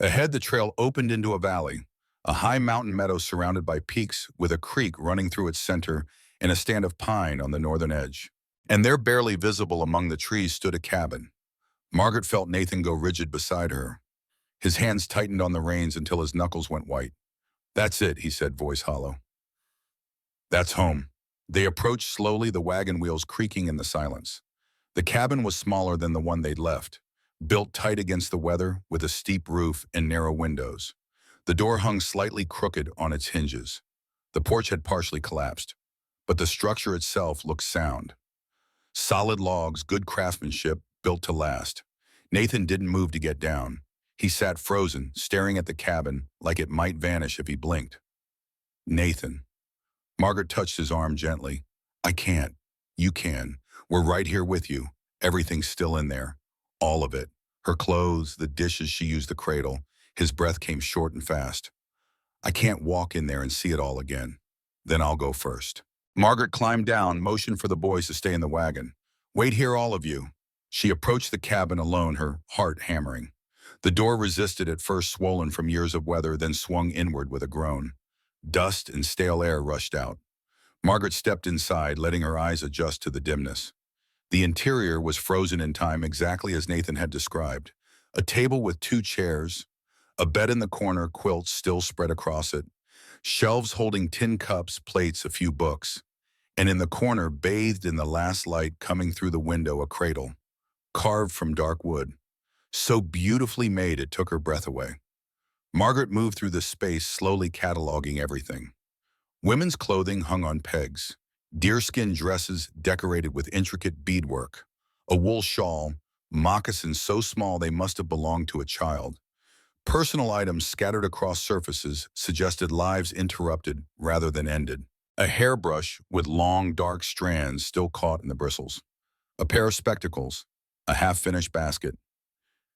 Speaker 1: Ahead, the trail opened into a valley, a high mountain meadow surrounded by peaks with a creek running through its center and a stand of pine on the northern edge. And there, barely visible among the trees, stood a cabin. Margaret felt Nathan go rigid beside her. His hands tightened on the reins until his knuckles went white. That's it, he said, voice hollow. That's home. They approached slowly, the wagon wheels creaking in the silence. The cabin was smaller than the one they'd left, built tight against the weather with a steep roof and narrow windows. The door hung slightly crooked on its hinges. The porch had partially collapsed, but the structure itself looked sound. Solid logs, good craftsmanship, built to last. Nathan didn't move to get down. He sat frozen, staring at the cabin like it might vanish if he blinked. Nathan. Margaret touched his arm gently. I can't. You can. We're right here with you. Everything's still in there. All of it. Her clothes, the dishes she used to cradle. His breath came short and fast. I can't walk in there and see it all again. Then I'll go first. Margaret climbed down, motioned for the boys to stay in the wagon. Wait here, all of you. She approached the cabin alone, her heart hammering. The door resisted, at first swollen from years of weather, then swung inward with a groan. Dust and stale air rushed out. Margaret stepped inside, letting her eyes adjust to the dimness. The interior was frozen in time, exactly as Nathan had described. A table with 2 chairs, a bed in the corner, quilts still spread across it, shelves holding tin cups, plates, a few books. And in the corner, bathed in the last light coming through the window, a cradle, carved from dark wood. So beautifully made it took her breath away. Margaret moved through the space, slowly cataloging everything. Women's clothing hung on pegs, deerskin dresses decorated with intricate beadwork, a wool shawl, moccasins so small they must have belonged to a child. Personal items scattered across surfaces suggested lives interrupted rather than ended. A hairbrush with long, dark strands still caught in the bristles. A pair of spectacles, a half-finished basket.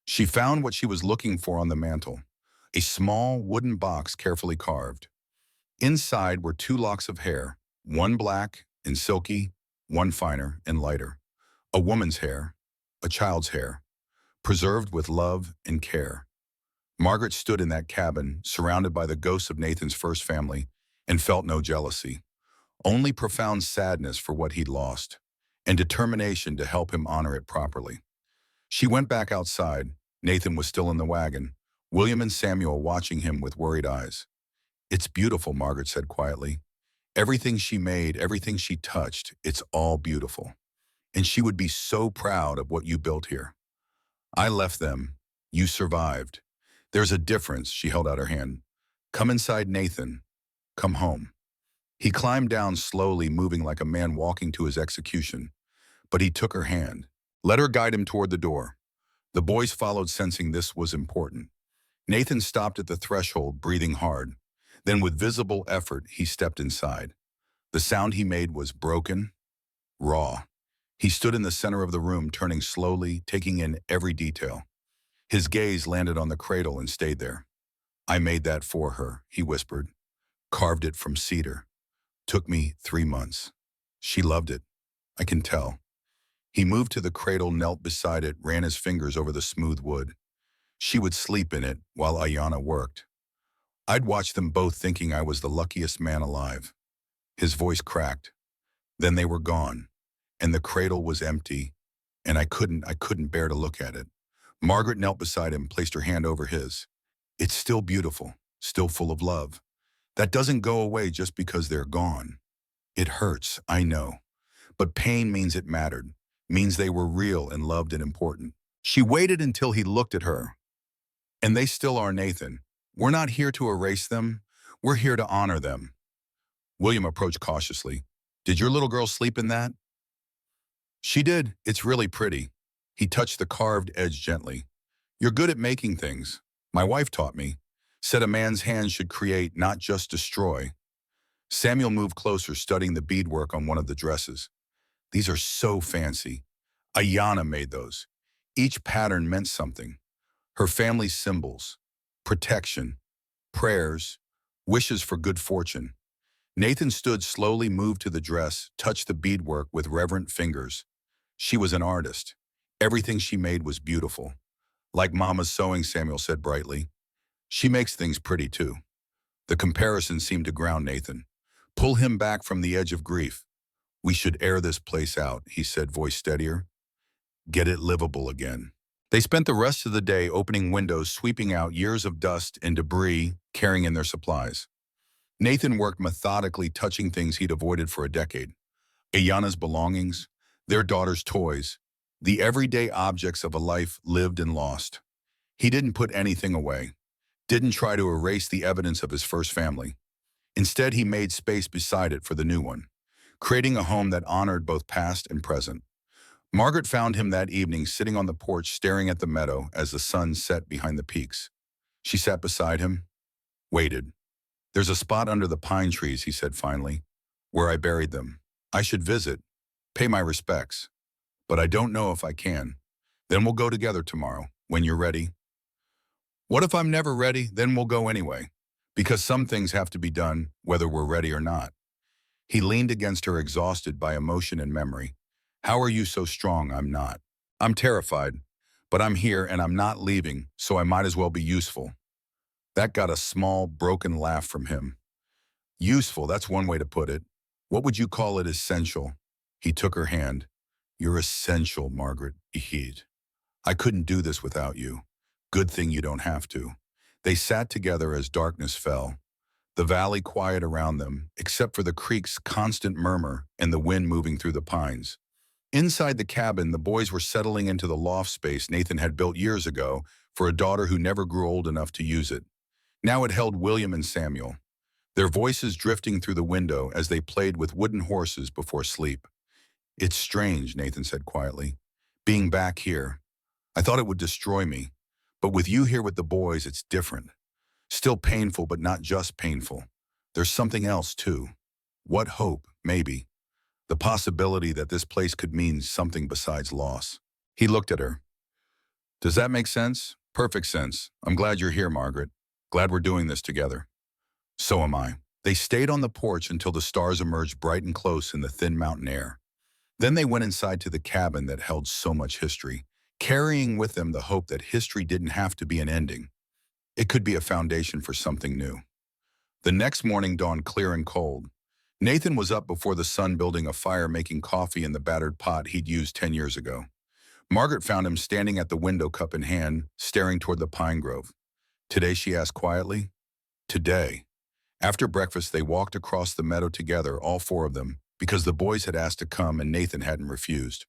Speaker 1: She found what she was looking for on the mantel, a small wooden box carefully carved. Inside were 2 locks of hair, one black and silky, one finer and lighter. A woman's hair, a child's hair, preserved with love and care. Margaret stood in that cabin, surrounded by the ghosts of Nathan's first family, and felt no jealousy, only profound sadness for what he'd lost, and determination to help him honor it properly. She went back outside. Nathan was still in the wagon, William and Samuel watching him with worried eyes. "It's beautiful," Margaret said quietly. "Everything she made, everything she touched, it's all beautiful. And she would be so proud of what you built here. I left them. You survived. There's a difference," she held out her hand. "Come inside, Nathan. Come home." He climbed down slowly, moving like a man walking to his execution. But he took her hand, let her guide him toward the door. The boys followed, sensing this was important. Nathan stopped at the threshold, breathing hard. Then with visible effort, he stepped inside. The sound he made was broken, raw. He stood in the center of the room, turning slowly, taking in every detail. His gaze landed on the cradle and stayed there. "I made that for her," he whispered. "Carved it from cedar. Took me 3 months. She loved it. I can tell." He moved to the cradle, knelt beside it, ran his fingers over the smooth wood. She would sleep in it while Ayanna worked. I'd watch them both, thinking I was the luckiest man alive. His voice cracked. Then they were gone, and the cradle was empty, and I couldn't bear to look at it. Margaret knelt beside him, placed her hand over his. "It's still beautiful, still full of love. That doesn't go away just because they're gone. It hurts, I know. But pain means it mattered, means they were real and loved and important." She waited until he looked at her. "And they still are, Nathan. We're not here to erase them. We're here to honor them." William approached cautiously. "Did your little girl sleep in that?" "She did. It's really pretty." He touched the carved edge gently. "You're good at making things. My wife taught me. Said a man's hands should create, not just destroy." Samuel moved closer, studying the beadwork on one of the dresses. "These are so fancy. Ayanna made those. Each pattern meant something. Her family's symbols, protection, prayers, wishes for good fortune." Nathan stood slowly, moved to the dress, touched the beadwork with reverent fingers. She was an artist. Everything she made was beautiful. "Like Mama's sewing," Samuel said brightly. "She makes things pretty too." The comparison seemed to ground Nathan, pull him back from the edge of grief. "We should air this place out," he said, voice steadier. "Get it livable again." They spent the rest of the day opening windows, sweeping out years of dust and debris, carrying in their supplies. Nathan worked methodically, touching things he'd avoided for a decade. Ayanna's belongings, their daughter's toys, the everyday objects of a life lived and lost. He didn't put anything away, didn't try to erase the evidence of his first family. Instead, he made space beside it for the new one, creating a home that honored both past and present. Margaret found him that evening sitting on the porch, staring at the meadow as the sun set behind the peaks. She sat beside him, waited. "There's a spot under the pine trees," he said finally, "where I buried them. I should visit, pay my respects. But I don't know if I can. Then we'll go together tomorrow, when you're ready." "What if I'm never ready? Then we'll go anyway. Because some things have to be done, whether we're ready or not." He leaned against her, exhausted by emotion and memory. "How are you so strong? I'm not. I'm terrified. But I'm here and I'm not leaving, so I might as well be useful. That got a small, broken laugh from him. Useful, that's one way to put it. What would you call it essential? He took her hand. You're essential, Margaret, he heaved. I couldn't do this without you. Good thing you don't have to. They sat together as darkness fell. The valley quiet around them, except for the creek's constant murmur and the wind moving through the pines. Inside the cabin, the boys were settling into the loft space Nathan had built years ago for a daughter who never grew old enough to use it. Now it held William and Samuel, their voices drifting through the window as they played with wooden horses before sleep. It's strange, Nathan said quietly, being back here. I thought it would destroy me, but with you here with the boys, it's different. Still painful, but not just painful. There's something else, too. What hope, maybe. The possibility that this place could mean something besides loss. He looked at her. Does that make sense? Perfect sense. I'm glad you're here, Margaret. Glad we're doing this together. So am I. They stayed on the porch until the stars emerged bright and close in the thin mountain air. Then they went inside to the cabin that held so much history, carrying with them the hope that history didn't have to be an ending. It could be a foundation for something new. The next morning dawned clear and cold. Nathan was up before the sun building a fire making coffee in the battered pot he'd used 10 years ago. Margaret found him standing at the window, cup in hand, staring toward the pine grove. Today, she asked quietly. Today. After breakfast, they walked across the meadow together, all four of them, because the boys had asked to come and Nathan hadn't refused.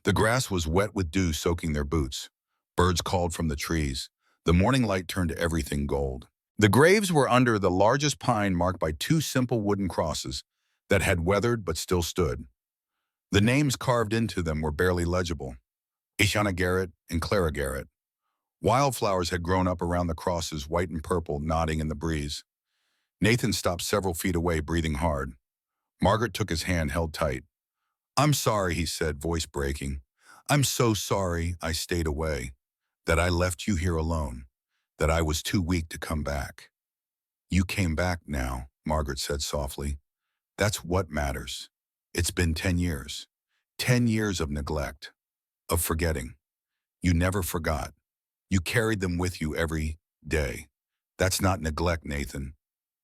Speaker 1: The grass was wet with dew soaking their boots. Birds called from the trees. The morning light turned everything gold. The graves were under the largest pine marked by two simple wooden crosses that had weathered but still stood. The names carved into them were barely legible. Ishana Garrett and Clara Garrett. Wildflowers had grown up around the crosses, white and purple, nodding in the breeze. Nathan stopped several feet away, breathing hard. Margaret took his hand, held tight. I'm sorry, he said, voice breaking. I'm so sorry I stayed away, that I left you here alone, that I was too weak to come back. You came back now, Margaret said softly. That's what matters. It's been 10 years. 10 years of neglect, of forgetting. You never forgot. You carried them with you every day. That's not neglect, Nathan.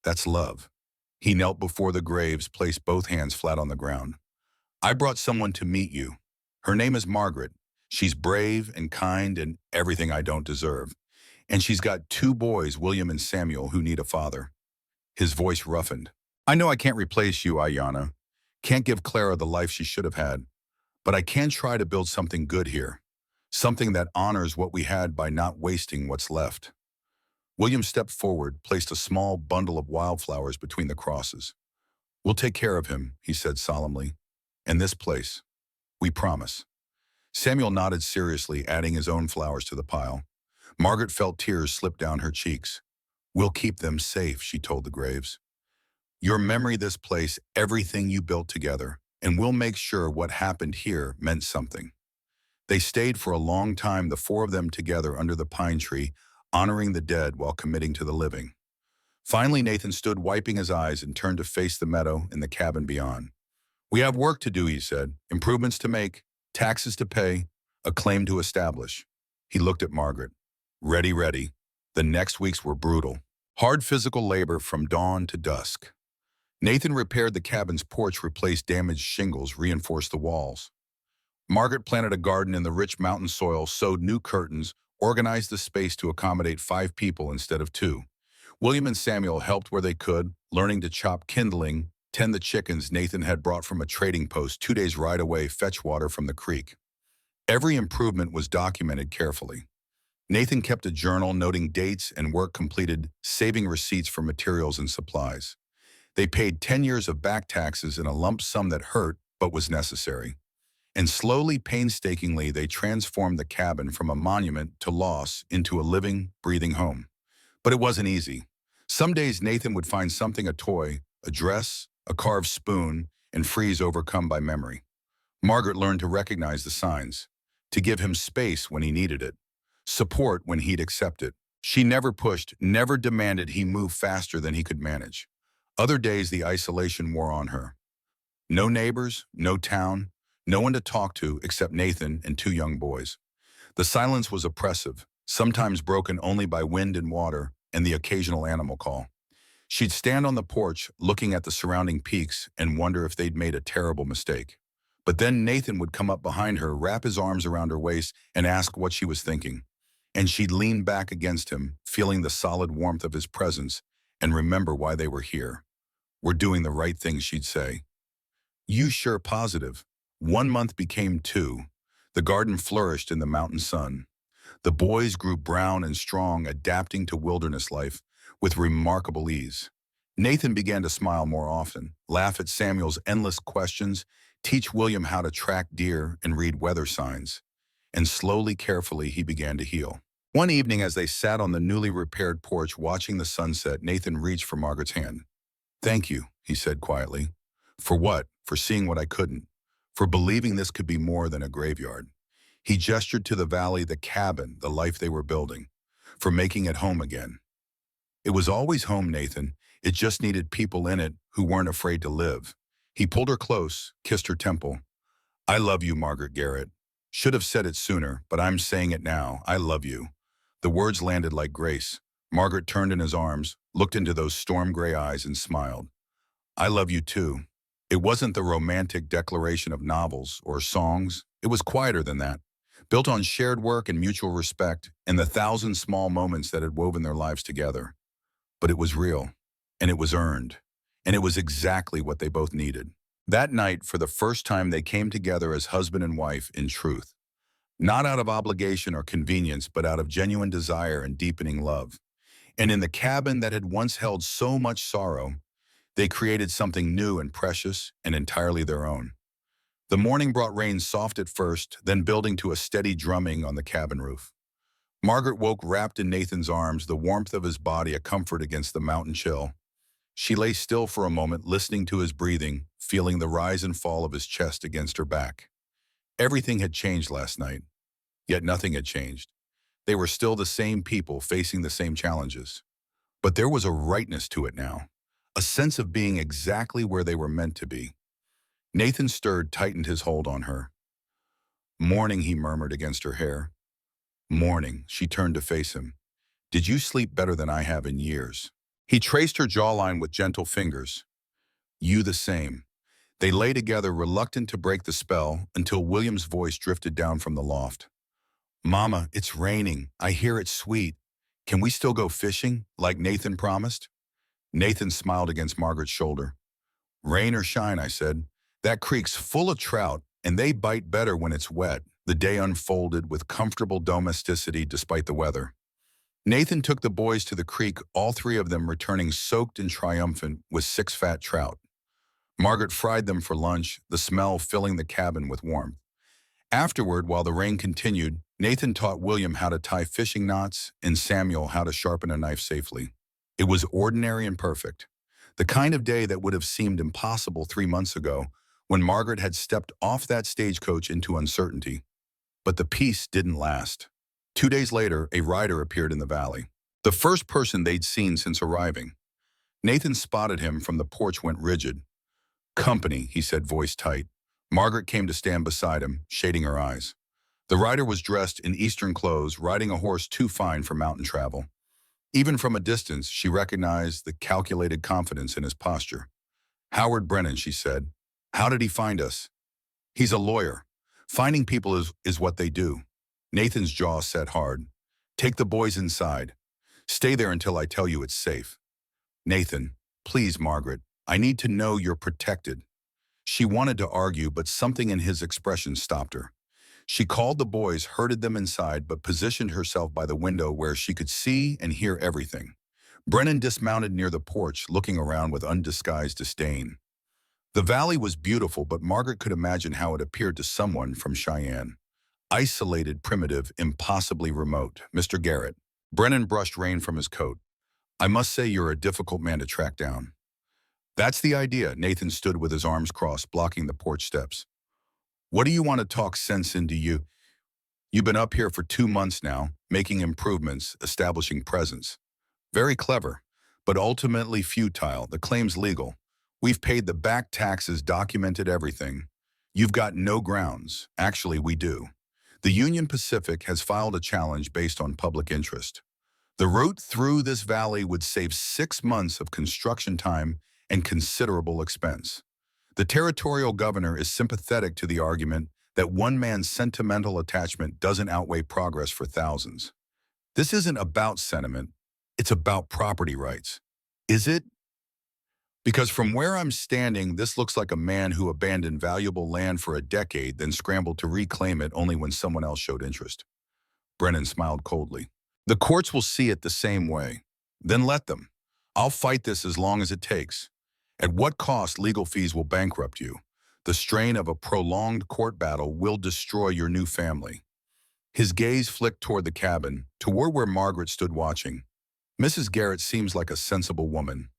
Speaker 1: That's love. He knelt before the graves, placed both hands flat on the ground. I brought someone to meet you. Her name is Margaret. She's brave and kind and everything I don't deserve. And she's got two boys, William and Samuel, who need a father. His voice roughened. I know I can't replace you, Ayanna. Can't give Clara the life she should have had. But I can try to build something good here. Something that honors what we had by not wasting what's left. William stepped forward, placed a small bundle of wildflowers between the crosses. We'll take care of him, he said solemnly. And this place. We promise. Samuel nodded seriously, adding his own flowers to the pile. Margaret felt tears slip down her cheeks. We'll keep them safe, she told the graves. Your memory, this place, everything you built together, and we'll make sure what happened here meant something. They stayed for a long time, the four of them together under the pine tree, honoring the dead while committing to the living. Finally, Nathan stood wiping his eyes and turned to face the meadow and the cabin beyond. We have work to do, he said, improvements to make, taxes to pay, a claim to establish. He looked at Margaret. Ready, ready. The next weeks were brutal. Hard physical labor from dawn to dusk. Nathan repaired the cabin's porch, replaced damaged shingles, reinforced the walls. Margaret planted a garden in the rich mountain soil, sewed new curtains, organized the space to accommodate 5 people instead of 2. William and Samuel helped where they could, learning to chop kindling, tend the chickens Nathan had brought from a trading post 2 days' ride away, fetch water from the creek. Every improvement was documented carefully. Nathan kept a journal noting dates and work completed, saving receipts for materials and supplies. They paid 10 years of back taxes in a lump sum that hurt but was necessary. And slowly, painstakingly, they transformed the cabin from a monument to loss into a living, breathing home. But it wasn't easy. Some days Nathan would find something, a toy, a dress, a carved spoon, and freeze, overcome by memory. Margaret learned to recognize the signs, to give him space when he needed it, support when he'd accept it. She never pushed, never demanded he move faster than he could manage. Other days the isolation wore on her. No neighbors, no town, no one to talk to except Nathan and 2 young boys. The silence was oppressive, sometimes broken only by wind and water and the occasional animal call. She'd stand on the porch looking at the surrounding peaks and wonder if they'd made a terrible mistake. But then Nathan would come up behind her, wrap his arms around her waist, and ask what she was thinking. And she'd lean back against him, feeling the solid warmth of his presence, and remember why they were here. "We're doing the right thing," she'd say. "You sure positive?" 1 month became 2. The garden flourished in the mountain sun. The boys grew brown and strong, adapting to wilderness life with remarkable ease. Nathan began to smile more often, laugh at Samuel's endless questions, teach William how to track deer and read weather signs. And slowly, carefully, he began to heal. One evening, as they sat on the newly repaired porch watching the sunset, Nathan reached for Margaret's hand. "Thank you," he said quietly. "For what? For seeing what I couldn't. For believing this could be more than a graveyard." He gestured to the valley, the cabin, the life they were building. "For making it home again." "It was always home, Nathan. It just needed people in it who weren't afraid to live." He pulled her close, kissed her temple. "I love you, Margaret Garrett. Should have said it sooner, but I'm saying it now. I love you." The words landed like grace. Margaret turned in his arms, looked into those storm-gray eyes, and smiled. "I love you too." It wasn't the romantic declaration of novels or songs. It was quieter than that, built on shared work and mutual respect and the thousand small moments that had woven their lives together. But it was real, and it was earned, and it was exactly what they both needed. That night, for the first time, they came together as husband and wife in truth. Not out of obligation or convenience, but out of genuine desire and deepening love. And in the cabin that had once held so much sorrow, they created something new and precious and entirely their own. The morning brought rain, soft at first, then building to a steady drumming on the cabin roof. Margaret woke wrapped in Nathan's arms, the warmth of his body a comfort against the mountain chill. She lay still for a moment, listening to his breathing, feeling the rise and fall of his chest against her back. Everything had changed last night, yet nothing had changed. They were still the same people facing the same challenges. But there was a rightness to it now, a sense of being exactly where they were meant to be. Nathan stirred, tightened his hold on her. "Morning," he murmured against her hair. "Morning." She turned to face him. "Did you sleep better than I have in years?" He traced her jawline with gentle fingers. "You the same." They lay together, reluctant to break the spell, until William's voice drifted down from the loft. "Mama, it's raining. I hear it's sweet. Can we still go fishing, like Nathan promised?" Nathan smiled against Margaret's shoulder. "Rain or shine," I said. "That creek's full of trout, and they bite better when it's wet." The day unfolded with comfortable domesticity despite the weather. Nathan took the boys to the creek, all 3 of them returning soaked and triumphant with 6 fat trout. Margaret fried them for lunch, the smell filling the cabin with warmth. Afterward, while the rain continued, Nathan taught William how to tie fishing knots and Samuel how to sharpen a knife safely. It was ordinary and perfect, the kind of day that would have seemed impossible 3 months ago when Margaret had stepped off that stagecoach into uncertainty. But the peace didn't last. 2 days later, a rider appeared in the valley, the first person they'd seen since arriving. Nathan spotted him from the porch, went rigid. "Company," he said, voice tight. Margaret came to stand beside him, shading her eyes. The rider was dressed in Eastern clothes, riding a horse too fine for mountain travel. Even from a distance, she recognized the calculated confidence in his posture. "Howard Brennan," she said. "How did he find us?" "He's a lawyer. Finding people is what they do." Nathan's jaw set hard. "Take the boys inside. Stay there until I tell you it's safe." "Nathan, please, Margaret. I need to know you're protected." She wanted to argue, but something in his expression stopped her. She called the boys, herded them inside, but positioned herself by the window where she could see and hear everything. Brennan dismounted near the porch, looking around with undisguised disdain. The valley was beautiful, but Margaret could imagine how it appeared to someone from Cheyenne. Isolated, primitive, impossibly remote. "Mr. Garrett." Brennan brushed rain from his coat. "I must say you're a difficult man to track down." "That's the idea." Nathan stood with his arms crossed, blocking the porch steps. "What do you want to talk sense into you? You've been up here for 2 months now, making improvements, establishing presence. Very clever, but ultimately futile. The claim's legal. We've paid the back taxes, documented everything. You've got no grounds. Actually, we do. The Union Pacific has filed a challenge based on public interest. The route through this valley would save 6 months of construction time and considerable expense. The territorial governor is sympathetic to the argument that one man's sentimental attachment doesn't outweigh progress for thousands. This isn't about sentiment, it's about property rights. Is it? Because from where I'm standing, this looks like a man who abandoned valuable land for a decade, then scrambled to reclaim it only when someone else showed interest. Brennan smiled coldly. The courts will see it the same way. Then let them. I'll fight this as long as it takes. At what cost legal fees will bankrupt you? The strain of a prolonged court battle will destroy your new family. His gaze flicked toward the cabin, toward where Margaret stood watching. Mrs. Garrett seems like a sensible woman.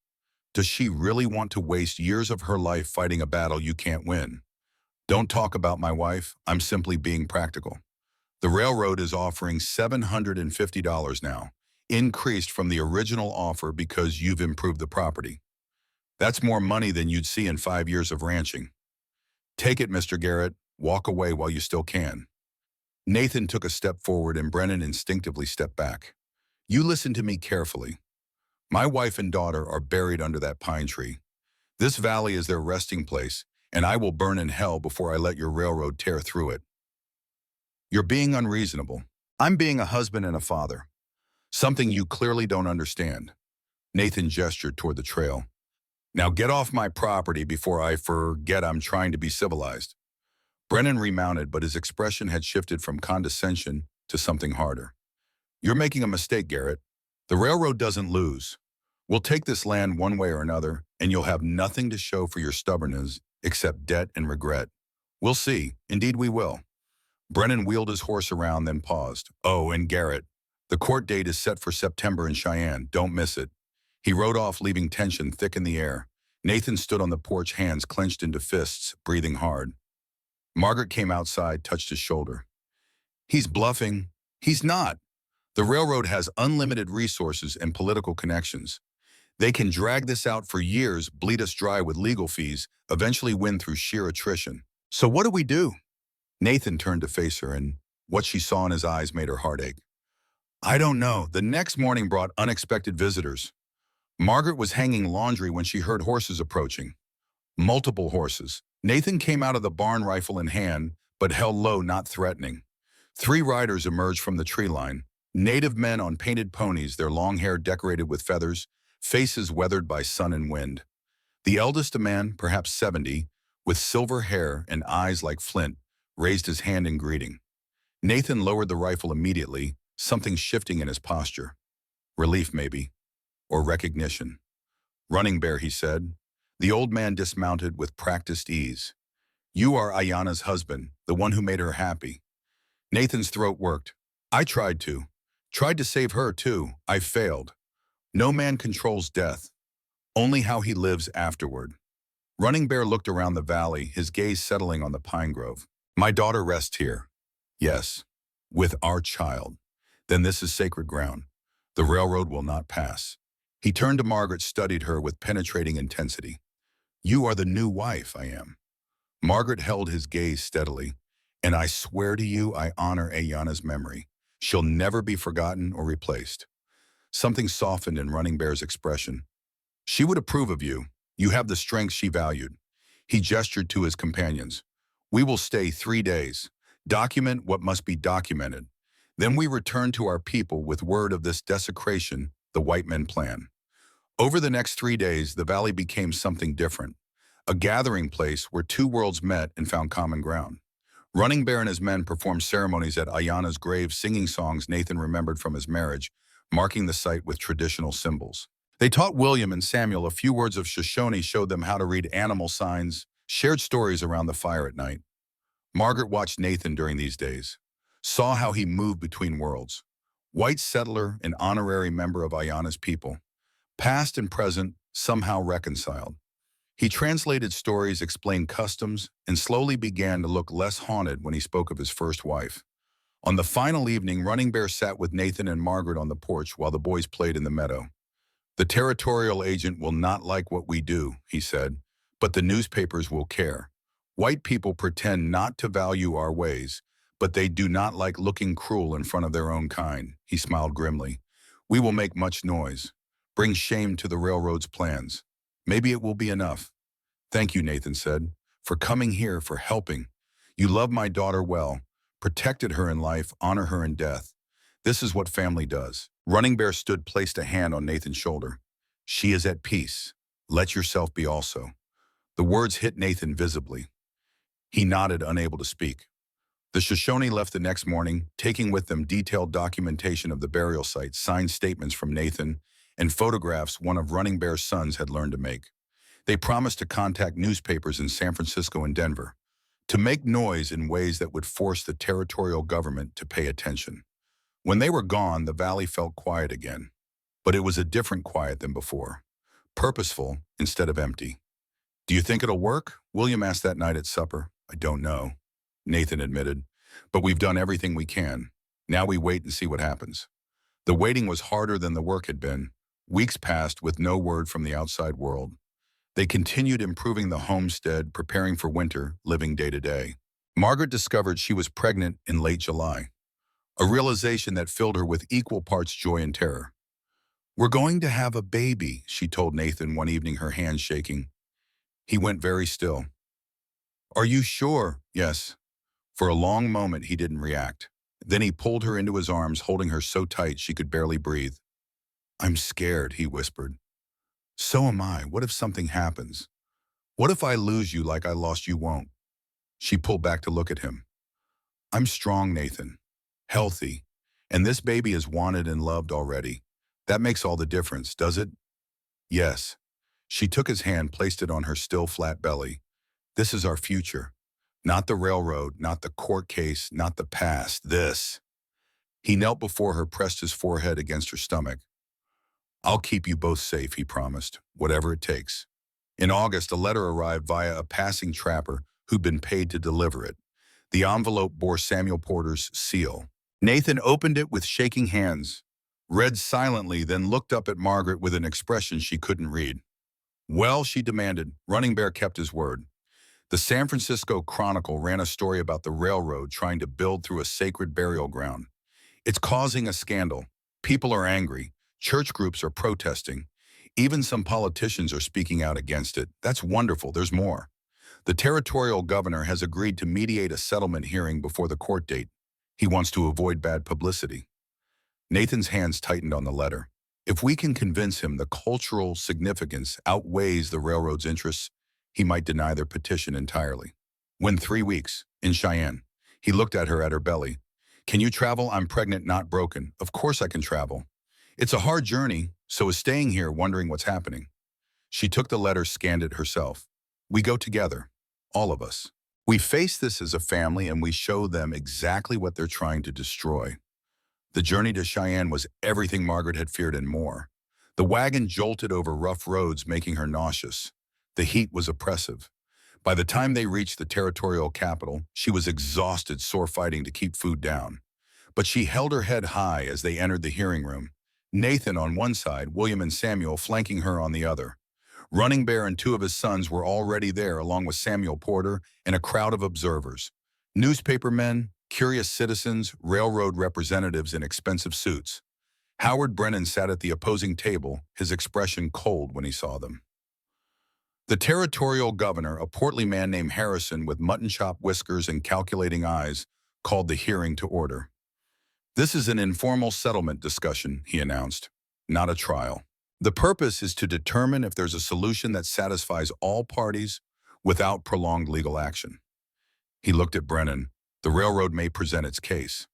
Speaker 1: Does she really want to waste years of her life fighting a battle you can't win? Don't talk about my wife. I'm simply being practical. The railroad is offering $750 now, increased from the original offer because you've improved the property. That's more money than you'd see in 5 years of ranching. Take it, Mr. Garrett. Walk away while you still can. Nathan took a step forward and Brennan instinctively stepped back. You listen to me carefully. My wife and daughter are buried under that pine tree. This valley is their resting place, and I will burn in hell before I let your railroad tear through it. You're being unreasonable. I'm being a husband and a father. Something you clearly don't understand. Nathan gestured toward the trail. Now get off my property before I forget I'm trying to be civilized. Brennan remounted, but his expression had shifted from condescension to something harder. You're making a mistake, Garrett. The railroad doesn't lose. We'll take this land one way or another, and you'll have nothing to show for your stubbornness except debt and regret. We'll see. Indeed we will. Brennan wheeled his horse around, then paused. Oh, and Garrett, the court date is set for September in Cheyenne. Don't miss it. He rode off, leaving tension thick in the air. Nathan stood on the porch, hands clenched into fists, breathing hard. Margaret came outside, touched his shoulder. He's bluffing. He's not. The railroad has unlimited resources and political connections. They can drag this out for years, bleed us dry with legal fees, eventually win through sheer attrition. So what do we do? Nathan turned to face her, and what she saw in his eyes made her heart ache. I don't know. The next morning brought unexpected visitors. Margaret was hanging laundry when she heard horses approaching. Multiple horses. Nathan came out of the barn, rifle in hand, but held low, not threatening. 3 riders emerged from the tree line. Native men on painted ponies, their long hair decorated with feathers, faces weathered by sun and wind. The eldest, a man, perhaps 70, with silver hair and eyes like flint, raised his hand in greeting. Nathan lowered the rifle immediately, something shifting in his posture. Relief, maybe. Or recognition. Running Bear, he said. The old man dismounted with practiced ease. You are Ayana's husband, the one who made her happy. Nathan's throat worked. I tried to. Tried to save her, too. I failed. No man controls death. Only how he lives afterward. Running Bear looked around the valley, his gaze settling on the pine grove. My daughter rests here. Yes, with our child. Then this is sacred ground. The railroad will not pass. He turned to Margaret, studied her with penetrating intensity. You are the new wife, I am. Margaret held his gaze steadily. And I swear to you, I honor Ayana's memory. She'll never be forgotten or replaced. Something softened in Running Bear's expression. She would approve of you. You have the strength she valued. He gestured to his companions. We will stay 3 days. Document what must be documented. Then we return to our people with word of this desecration the white men plan. Over the next 3 days, the valley became something different. A gathering place where 2 worlds met and found common ground. Running Bear and his men performed ceremonies at Ayana's grave, singing songs Nathan remembered from his marriage, marking the site with traditional symbols. They taught William and Samuel a few words of Shoshone, showed them how to read animal signs, shared stories around the fire at night. Margaret watched Nathan during these days, saw how he moved between worlds. White settler and honorary member of Ayana's people, past and present, somehow reconciled. He translated stories, explained customs, and slowly began to look less haunted when he spoke of his first wife. On the final evening, Running Bear sat with Nathan and Margaret on the porch while the boys played in the meadow. The territorial agent will not like what we do, he said, but the newspapers will care. White people pretend not to value our ways, But they do not like looking cruel in front of their own kind. He smiled grimly. We will make much noise. Bring shame to the railroad's plans. Maybe it will be enough. Thank you, Nathan said, for coming here, for helping. You love my daughter well, protected her in life, honor her in death. This is what family does. Running Bear placed a hand on Nathan's shoulder. She is at peace. Let yourself be also. The words hit Nathan visibly. He nodded, unable to speak. The Shoshone left the next morning, taking with them detailed documentation of the burial site, signed statements from Nathan, and photographs one of Running Bear's sons had learned to make. They promised to contact newspapers in San Francisco and Denver, to make noise in ways that would force the territorial government to pay attention. When they were gone, the valley felt quiet again. But it was a different quiet than before. Purposeful instead of empty. Do you think it'll work? William asked that night at supper. I don't know, Nathan admitted. But we've done everything we can. Now we wait and see what happens. The waiting was harder than the work had been. Weeks passed with no word from the outside world. They continued improving the homestead, preparing for winter, living day to day. Margaret discovered she was pregnant in late July, a realization that filled her with equal parts joy and terror. We're going to have a baby, she told Nathan one evening, her hands shaking. He went very still. Are you sure? Yes. For a long moment, he didn't react. Then he pulled her into his arms, holding her so tight she could barely breathe. I'm scared, he whispered. So am I. What if something happens? What if I lose you like I lost you won't? She pulled back to look at him. I'm strong, Nathan. Healthy. And this baby is wanted and loved already. That makes all the difference, does it? Yes. She took his hand, placed it on her still flat belly. This is our future. Not the railroad, not the court case, not the past. This. He knelt before her, pressed his forehead against her stomach. I'll keep you both safe, he promised, whatever it takes. In August, a letter arrived via a passing trapper who'd been paid to deliver it. The envelope bore Samuel Porter's seal. Nathan opened it with shaking hands, read silently, then looked up at Margaret with an expression she couldn't read. Well, she demanded. Running Bear kept his word. The San Francisco Chronicle ran a story about the railroad trying to build through a sacred burial ground. It's causing a scandal. People are angry. Church groups are protesting. Even some politicians are speaking out against it. That's wonderful. There's more. The territorial governor has agreed to mediate a settlement hearing before the court date. He wants to avoid bad publicity. Nathan's hands tightened on the letter. If we can convince him the cultural significance outweighs the railroad's interests, he might deny their petition entirely. When 3 weeks, in Cheyenne, he looked at her belly. Can you travel? I'm pregnant, not broken. Of course I can travel. It's a hard journey, so is staying here wondering what's happening. She took the letter, scanned it herself. We go together, all of us. We face this as a family and we show them exactly what they're trying to destroy. The journey to Cheyenne was everything Margaret had feared and more. The wagon jolted over rough roads, making her nauseous. The heat was oppressive. By the time they reached the territorial capital, she was exhausted, sore fighting to keep food down. But she held her head high as they entered the hearing room. Nathan on one side, William and Samuel flanking her on the other. Running Bear and 2 of his sons were already there, along with Samuel Porter and a crowd of observers. Newspapermen, curious citizens, railroad representatives in expensive suits. Howard Brennan sat at the opposing table, his expression cold when he saw them. The territorial governor, a portly man named Harrison with mutton-chop whiskers and calculating eyes, called the hearing to order. This is an informal settlement discussion, he announced, not a trial. The purpose is to determine if there's a solution that satisfies all parties without prolonged legal action. He looked at Brennan. The railroad may present its case.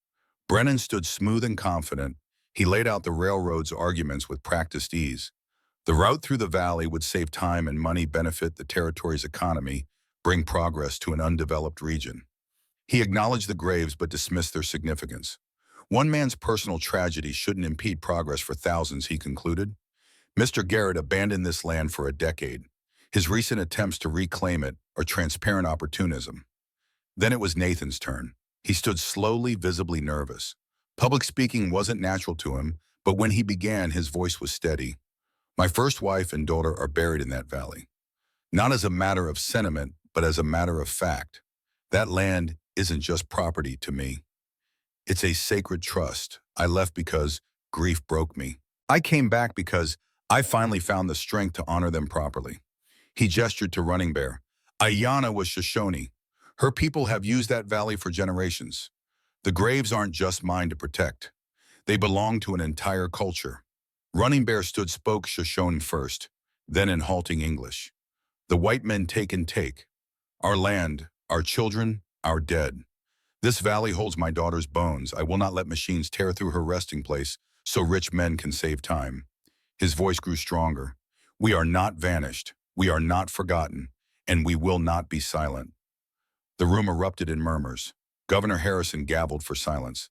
Speaker 1: Brennan stood smooth and confident. He laid out the railroad's arguments with practiced ease. The route through the valley would save time and money, benefit the territory's economy, bring progress to an undeveloped region. He acknowledged the graves but dismissed their significance. One man's personal tragedy shouldn't impede progress for thousands, he concluded. Mr. Garrett abandoned this land for a decade. His recent attempts to reclaim it are transparent opportunism. Then it was Nathan's turn. He stood slowly, visibly nervous. Public speaking wasn't natural to him, but when he began, his voice was steady. My first wife and daughter are buried in that valley. Not as a matter of sentiment, but as a matter of fact. That land isn't just property to me. It's a sacred trust. I left because grief broke me. I came back because I finally found the strength to honor them properly. He gestured to Running Bear. Ayanna was Shoshone. Her people have used that valley for generations. The graves aren't just mine to protect. They belong to an entire culture. Running Bear spoke Shoshone first, then in halting English. The white men take and take. Our land, our children, our dead. This valley holds my daughter's bones. I will not let machines tear through her resting place so rich men can save time. His voice grew stronger. We are not vanished. We are not forgotten. And we will not be silent. The room erupted in murmurs. Governor Harrison gabbled for silence.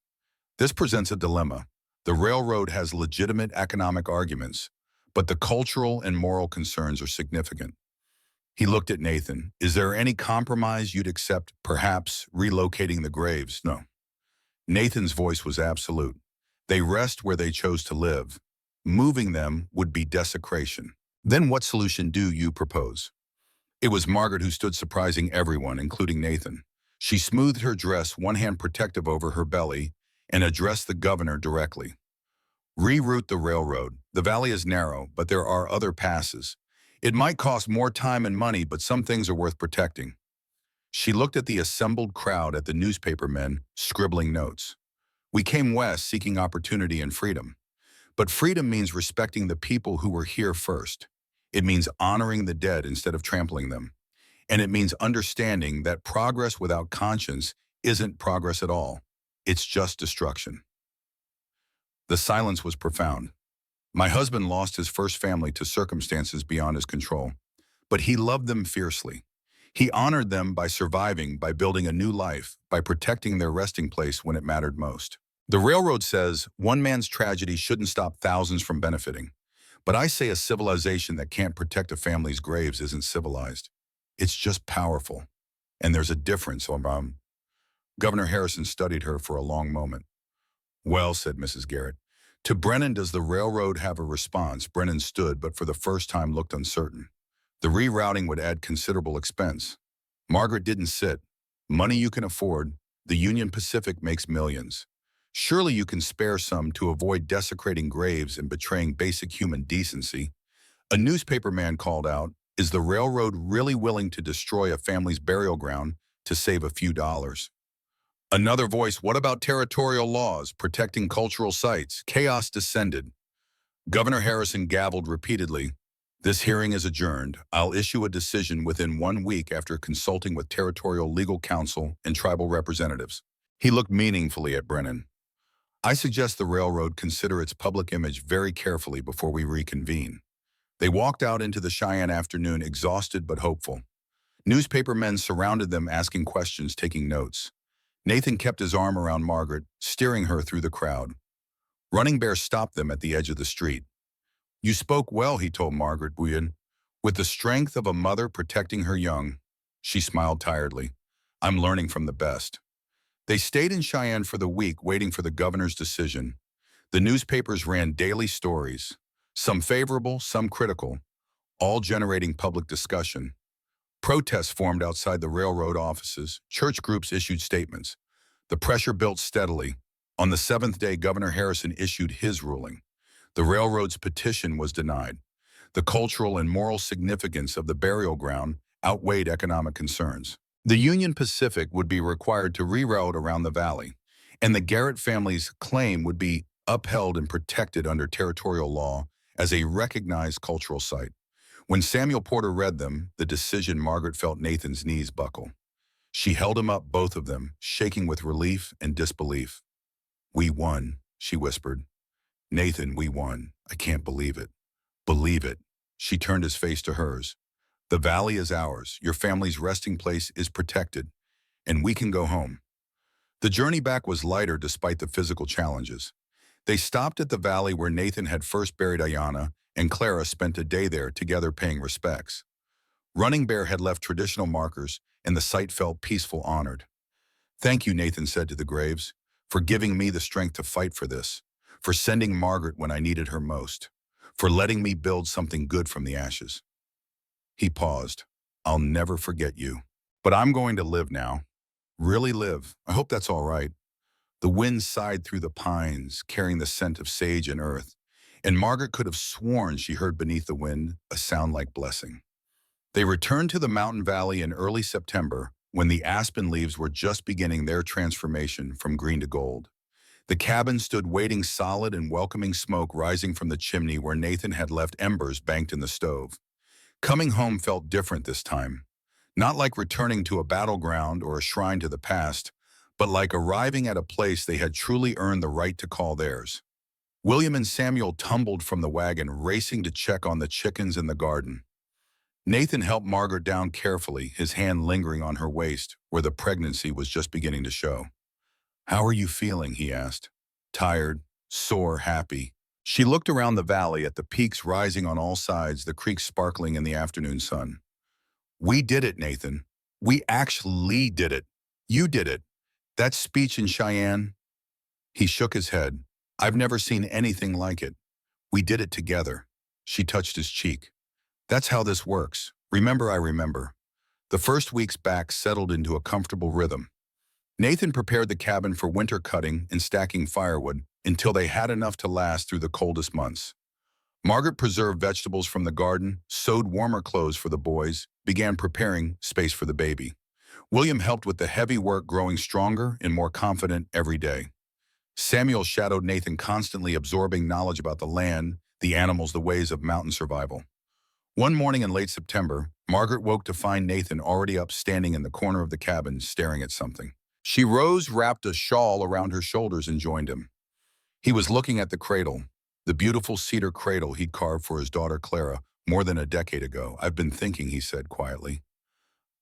Speaker 1: This presents a dilemma. The railroad has legitimate economic arguments, but the cultural and moral concerns are significant. He looked at Nathan. Is there any compromise you'd accept, perhaps relocating the graves? No. Nathan's voice was absolute. They rest where they chose to live. Moving them would be desecration. Then what solution do you propose? It was Margaret who stood surprising everyone, including Nathan. She smoothed her dress, one hand protective over her belly, and addressed the governor directly. Reroute the railroad. The valley is narrow, but there are other passes. It might cost more time and money, but some things are worth protecting. She looked at the assembled crowd, at the newspaper men, scribbling notes. We came west seeking opportunity and freedom. But freedom means respecting the people who were here first. It means honoring the dead instead of trampling them. And it means understanding that progress without conscience isn't progress at all. It's just destruction. The silence was profound. My husband lost his first family to circumstances beyond his control, but he loved them fiercely. He honored them by surviving, by building a new life, by protecting their resting place when it mattered most. The railroad says one man's tragedy shouldn't stop thousands from benefiting. But I say a civilization that can't protect a family's graves isn't civilized. It's just powerful. And there's a difference, Governor Harrison studied her for a long moment. Well, said Mrs. Garrett, to Brennan, does the railroad have a response? Brennan stood, but for the first time looked uncertain. The rerouting would add considerable expense. Margaret didn't sit. Money you can afford. The Union Pacific makes millions. Surely you can spare some to avoid desecrating graves and betraying basic human decency. A newspaper man called out, is the railroad really willing to destroy a family's burial ground to save a few dollars? Another voice, what about territorial laws, protecting cultural sites? Chaos descended. Governor Harrison gabbled repeatedly. This hearing is adjourned. I'll issue a decision within 1 week after consulting with territorial legal counsel and tribal representatives. He looked meaningfully at Brennan. I suggest the railroad consider its public image very carefully before we reconvene. They walked out into the Cheyenne afternoon, exhausted but hopeful. Newspaper men surrounded them, asking questions, taking notes. Nathan kept his arm around Margaret, steering her through the crowd. Running Bear stopped them at the edge of the street. You spoke well, he told Margaret Buyen. With the strength of a mother protecting her young. She smiled tiredly. I'm learning from the best. They stayed in Cheyenne for the week, waiting for the governor's decision. The newspapers ran daily stories, some favorable, some critical, all generating public discussion. Protests formed outside the railroad offices. Church groups issued statements. The pressure built steadily. On the 7th day, Governor Harrison issued his ruling. The railroad's petition was denied. The cultural and moral significance of the burial ground outweighed economic concerns. The Union Pacific would be required to reroute around the valley, and the Garrett family's claim would be upheld and protected under territorial law as a recognized cultural site. When Samuel Porter read them, the decision, Margaret felt Nathan's knees buckle. She held him up, both of them, shaking with relief and disbelief. We won, she whispered. Nathan, we won. I can't believe it. Believe it. She turned his face to hers. The valley is ours. Your family's resting place is protected, and we can go home. The journey back was lighter despite the physical challenges. They stopped at the valley where Nathan had first buried Ayanna, and Clara spent a day there together paying respects. Running Bear had left traditional markers, and the site felt peaceful, honored. Thank you, Nathan said to the graves, for giving me the strength to fight for this, for sending Margaret when I needed her most, for letting me build something good from the ashes. He paused. I'll never forget you. But I'm going to live now. Really live. I hope that's all right. The wind sighed through the pines, carrying the scent of sage and earth, and Margaret could have sworn she heard beneath the wind a sound like blessing. They returned to the mountain valley in early September when the aspen leaves were just beginning their transformation from green to gold. The cabin stood waiting, solid and welcoming, smoke rising from the chimney where Nathan had left embers banked in the stove. Coming home felt different this time. Not like returning to a battleground or a shrine to the past, but like arriving at a place they had truly earned the right to call theirs. William and Samuel tumbled from the wagon, racing to check on the chickens in the garden. Nathan helped Margaret down carefully, his hand lingering on her waist, where the pregnancy was just beginning to show. "How are you feeling?" he asked. "Tired, sore, happy." She looked around the valley at the peaks rising on all sides, the creek sparkling in the afternoon sun. "We did it, Nathan. We actually did it. You did it. That speech in Cheyenne." He shook his head. "I've never seen anything like it. We did it together." She touched his cheek. "That's how this works. Remember, I remember." The first weeks back settled into a comfortable rhythm. Nathan prepared the cabin for winter cutting and stacking firewood until they had enough to last through the coldest months. Margaret preserved vegetables from the garden, sewed warmer clothes for the boys, began preparing space for the baby. William helped with the heavy work, growing stronger and more confident every day. Samuel shadowed Nathan, constantly absorbing knowledge about the land, the animals, the ways of mountain survival. One morning in late September, Margaret woke to find Nathan already up, standing in the corner of the cabin, staring at something. She rose, wrapped a shawl around her shoulders, and joined him. He was looking at the cradle, the beautiful cedar cradle he'd carved for his daughter Clara more than a decade ago. "I've been thinking," he said quietly,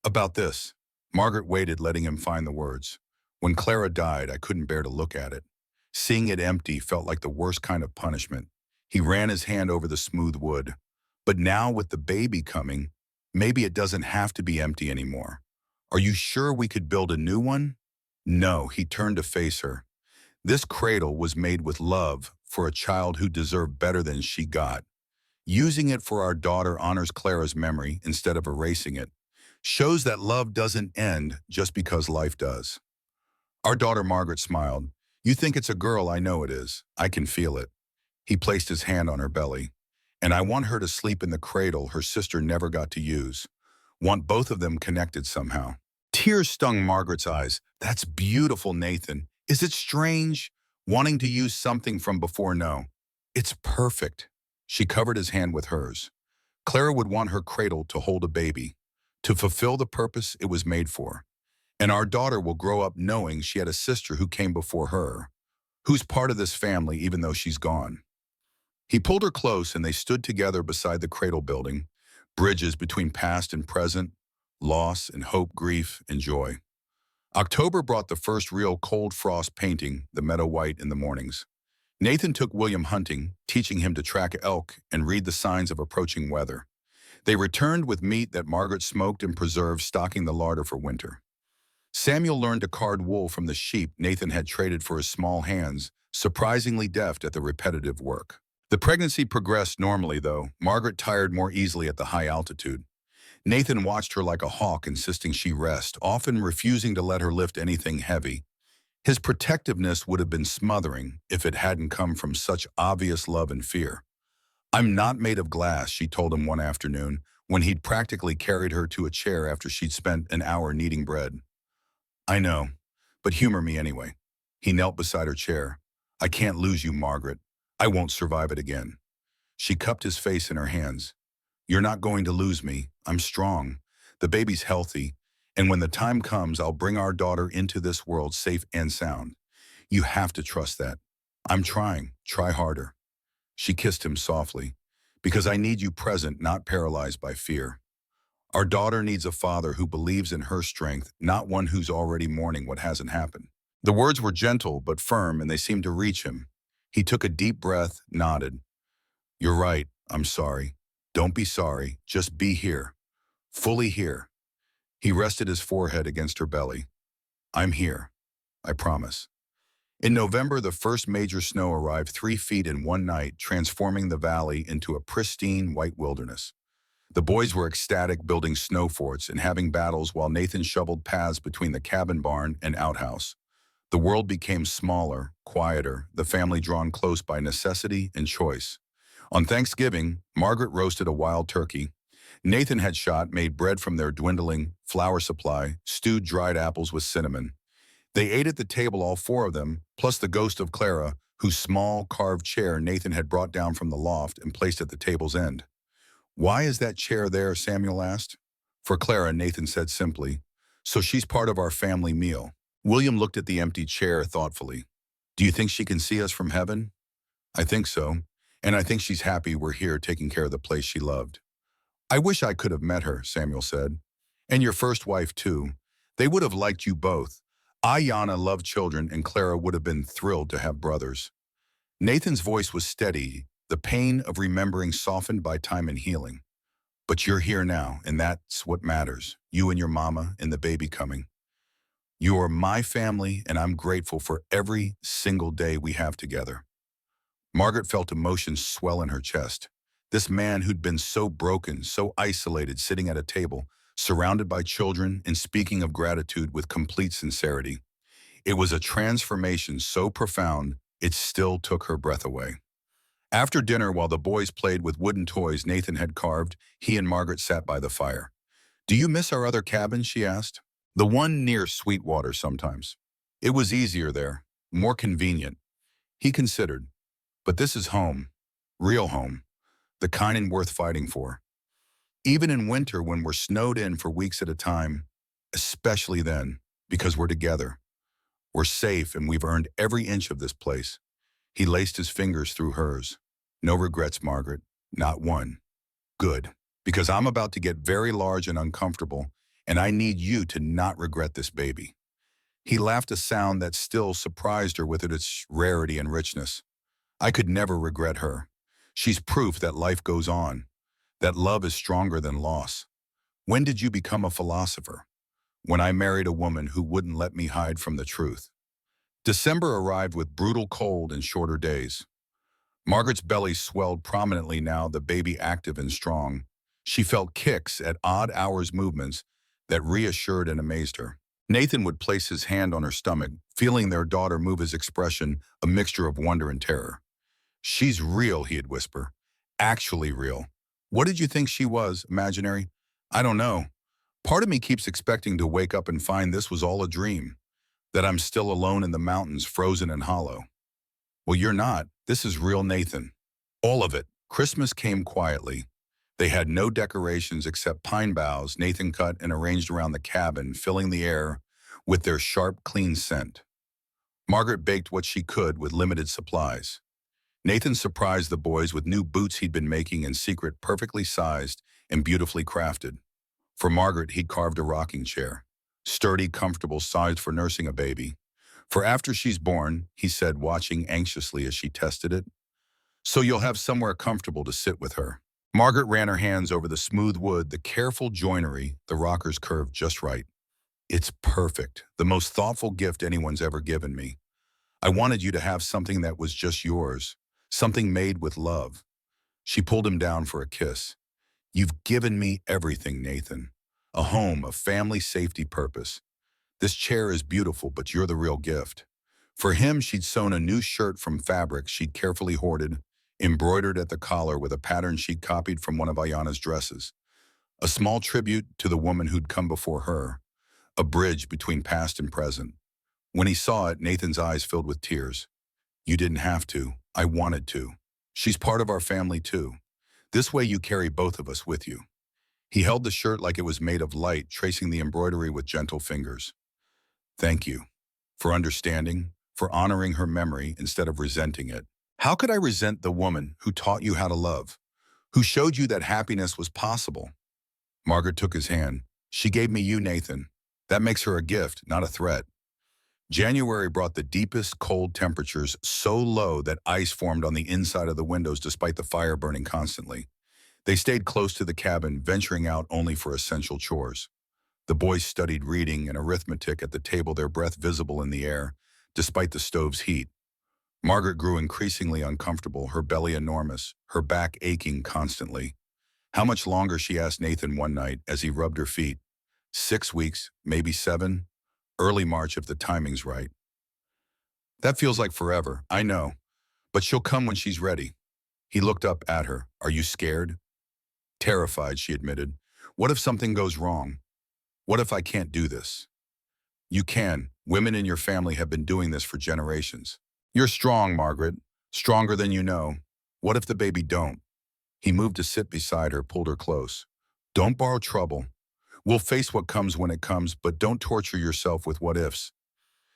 Speaker 1: "about this." Margaret waited, letting him find the words. "When Clara died, I couldn't bear to look at it. Seeing it empty felt like the worst kind of punishment." He ran his hand over the smooth wood. "But now with the baby coming, maybe it doesn't have to be empty anymore. Are you sure we could build a new one?" "No," he turned to face her. "This cradle was made with love for a child who deserved better than she got. Using it for our daughter honors Clara's memory instead of erasing it. Shows that love doesn't end just because life does." Our daughter Margaret smiled. "You think it's a girl, I know it is. I can feel it." He placed his hand on her belly. "And I want her to sleep in the cradle her sister never got to use. Want both of them connected somehow." Tears stung Margaret's eyes. "That's beautiful, Nathan. Is it strange? Wanting to use something from before? No. It's perfect." She covered his hand with hers. "Clara would want her cradle to hold a baby, to fulfill the purpose it was made for. And our daughter will grow up knowing she had a sister who came before her, who's part of this family even though she's gone." He pulled her close and they stood together beside the cradle, building bridges between past and present, loss and hope, grief and joy. October brought the first real cold frost, painting the meadow white in the mornings. Nathan took William hunting, teaching him to track elk and read the signs of approaching weather. They returned with meat that Margaret smoked and preserved, stocking the larder for winter. Samuel learned to card wool from the sheep Nathan had traded for his small hands, surprisingly deft at the repetitive work. The pregnancy progressed normally, though. Margaret tired more easily at the high altitude. Nathan watched her like a hawk, insisting she rest, often refusing to let her lift anything heavy. His protectiveness would have been smothering if it hadn't come from such obvious love and fear. "I'm not made of glass," she told him one afternoon, when he'd practically carried her to a chair after she'd spent an hour kneading bread. "I know, but humor me anyway." He knelt beside her chair. "I can't lose you, Margaret. I won't survive it again." She cupped his face in her hands. "You're not going to lose me. I'm strong. The baby's healthy. And when the time comes, I'll bring our daughter into this world safe and sound. You have to trust that. I'm trying. Try harder." She kissed him softly. "Because I need you present, not paralyzed by fear. Our daughter needs a father who believes in her strength, not one who's already mourning what hasn't happened." The words were gentle but firm, and they seemed to reach him. He took a deep breath, nodded. "You're right. I'm sorry. Don't be sorry. Just be here. Fully here." He rested his forehead against her belly. "I'm here. I promise." In November, the first major snow arrived, 3 feet in one night, transforming the valley into a pristine white wilderness. The boys were ecstatic, building snow forts and having battles while Nathan shoveled paths between the cabin barn and outhouse. The world became smaller, quieter, the family drawn close by necessity and choice. On Thanksgiving, Margaret roasted a wild turkey. Nathan had made bread from their dwindling flour supply, stewed dried apples with cinnamon. They ate at the table, all four of them, plus the ghost of Clara, whose small carved chair Nathan had brought down from the loft and placed at the table's end. "Why is that chair there?" Samuel asked. "For Clara," Nathan said simply. "So she's part of our family meal." William looked at the empty chair thoughtfully. "Do you think she can see us from heaven?" "I think so. And I think she's happy we're here taking care of the place she loved." "I wish I could have met her," Samuel said. "And your first wife, too. They would have liked you both. Ayanna loved children, and Clara would have been thrilled to have brothers." Nathan's voice was steady, the pain of remembering softened by time and healing. "But you're here now, and that's what matters. You and your mama and the baby coming. You are my family, and I'm grateful for every single day we have together." Margaret felt emotions swell in her chest. This man who'd been so broken, so isolated, sitting at a table, surrounded by children and speaking of gratitude with complete sincerity. It was a transformation so profound, it still took her breath away. After dinner, while the boys played with wooden toys Nathan had carved, he and Margaret sat by the fire. "Do you miss our other cabin?" she asked. "The one near Sweetwater sometimes. It was easier there, more convenient." He considered. "But this is home. Real home. The kind and worth fighting for. Even in winter when we're snowed in for weeks at a time, especially then, because we're together. We're safe and we've earned every inch of this place." He laced his fingers through hers. "No regrets, Margaret. Not one. Good. Because I'm about to get very large and uncomfortable, and I need you to not regret this baby." He laughed, a sound that still surprised her with its rarity and richness. "I could never regret her. She's proof that life goes on, that love is stronger than loss. When did you become a philosopher?" "When I married a woman who wouldn't let me hide from the truth." December arrived with brutal cold and shorter days. Margaret's belly swelled prominently now, the baby active and strong. She felt kicks at odd hours movements that reassured and amazed her. Nathan would place his hand on her stomach, feeling their daughter move, his expression a mixture of wonder and terror. "She's real," he'd whisper. "Actually real. What did you think she was, imaginary?" "I don't know. Part of me keeps expecting to wake up and find this was all a dream, that I'm still alone in the mountains, frozen and hollow." "Well, you're not. This is real, Nathan. All of it." Christmas came quietly. They had no decorations except pine boughs Nathan cut and arranged around the cabin, filling the air with their sharp, clean scent. Margaret baked what she could with limited supplies. Nathan surprised the boys with new boots he'd been making in secret, perfectly sized and beautifully crafted. For Margaret, he'd carved a rocking chair, sturdy, comfortable, sized for nursing a baby. "For after she's born," he said, watching anxiously as she tested it. "So you'll have somewhere comfortable to sit with her." Margaret ran her hands over the smooth wood, the careful joinery, the rockers curved just right. "It's perfect, the most thoughtful gift anyone's ever given me. I wanted you to have something that was just yours, something made with love." She pulled him down for a kiss. "You've given me everything, Nathan. A home, a family, safety, purpose. This chair is beautiful, but you're the real gift." For him, she'd sewn a new shirt from fabric she'd carefully hoarded, embroidered at the collar with a pattern she'd copied from one of Ayanna's dresses. A small tribute to the woman who'd come before her, a bridge between past and present. When he saw it, Nathan's eyes filled with tears. "You didn't have to. I wanted to. She's part of our family, too. This way you carry both of us with you." He held the shirt like it was made of light, tracing the embroidery with gentle fingers. "Thank you. For understanding, for honoring her memory instead of resenting it." "How could I resent the woman who taught you how to love, who showed you that happiness was possible?" Margaret took his hand. "She gave me you, Nathan. That makes her a gift, not a threat." January brought the deepest cold temperatures, so low that ice formed on the inside of the windows despite the fire burning constantly. They stayed close to the cabin, venturing out only for essential chores. The boys studied reading and arithmetic at the table, their breath visible in the air, despite the stove's heat. Margaret grew increasingly uncomfortable, her belly enormous, her back aching constantly. How much longer, she asked Nathan one night as he rubbed her feet. 6 weeks, maybe 7. Early March if the timing's right. That feels like forever, I know. But she'll come when she's ready. He looked up at her. Are you scared? Terrified, she admitted. What if something goes wrong? What if I can't do this? You can. Women in your family have been doing this for generations. You're strong, Margaret. Stronger than you know. What if the baby don't? He moved to sit beside her, pulled her close. Don't borrow trouble. We'll face what comes when it comes, but don't torture yourself with what ifs.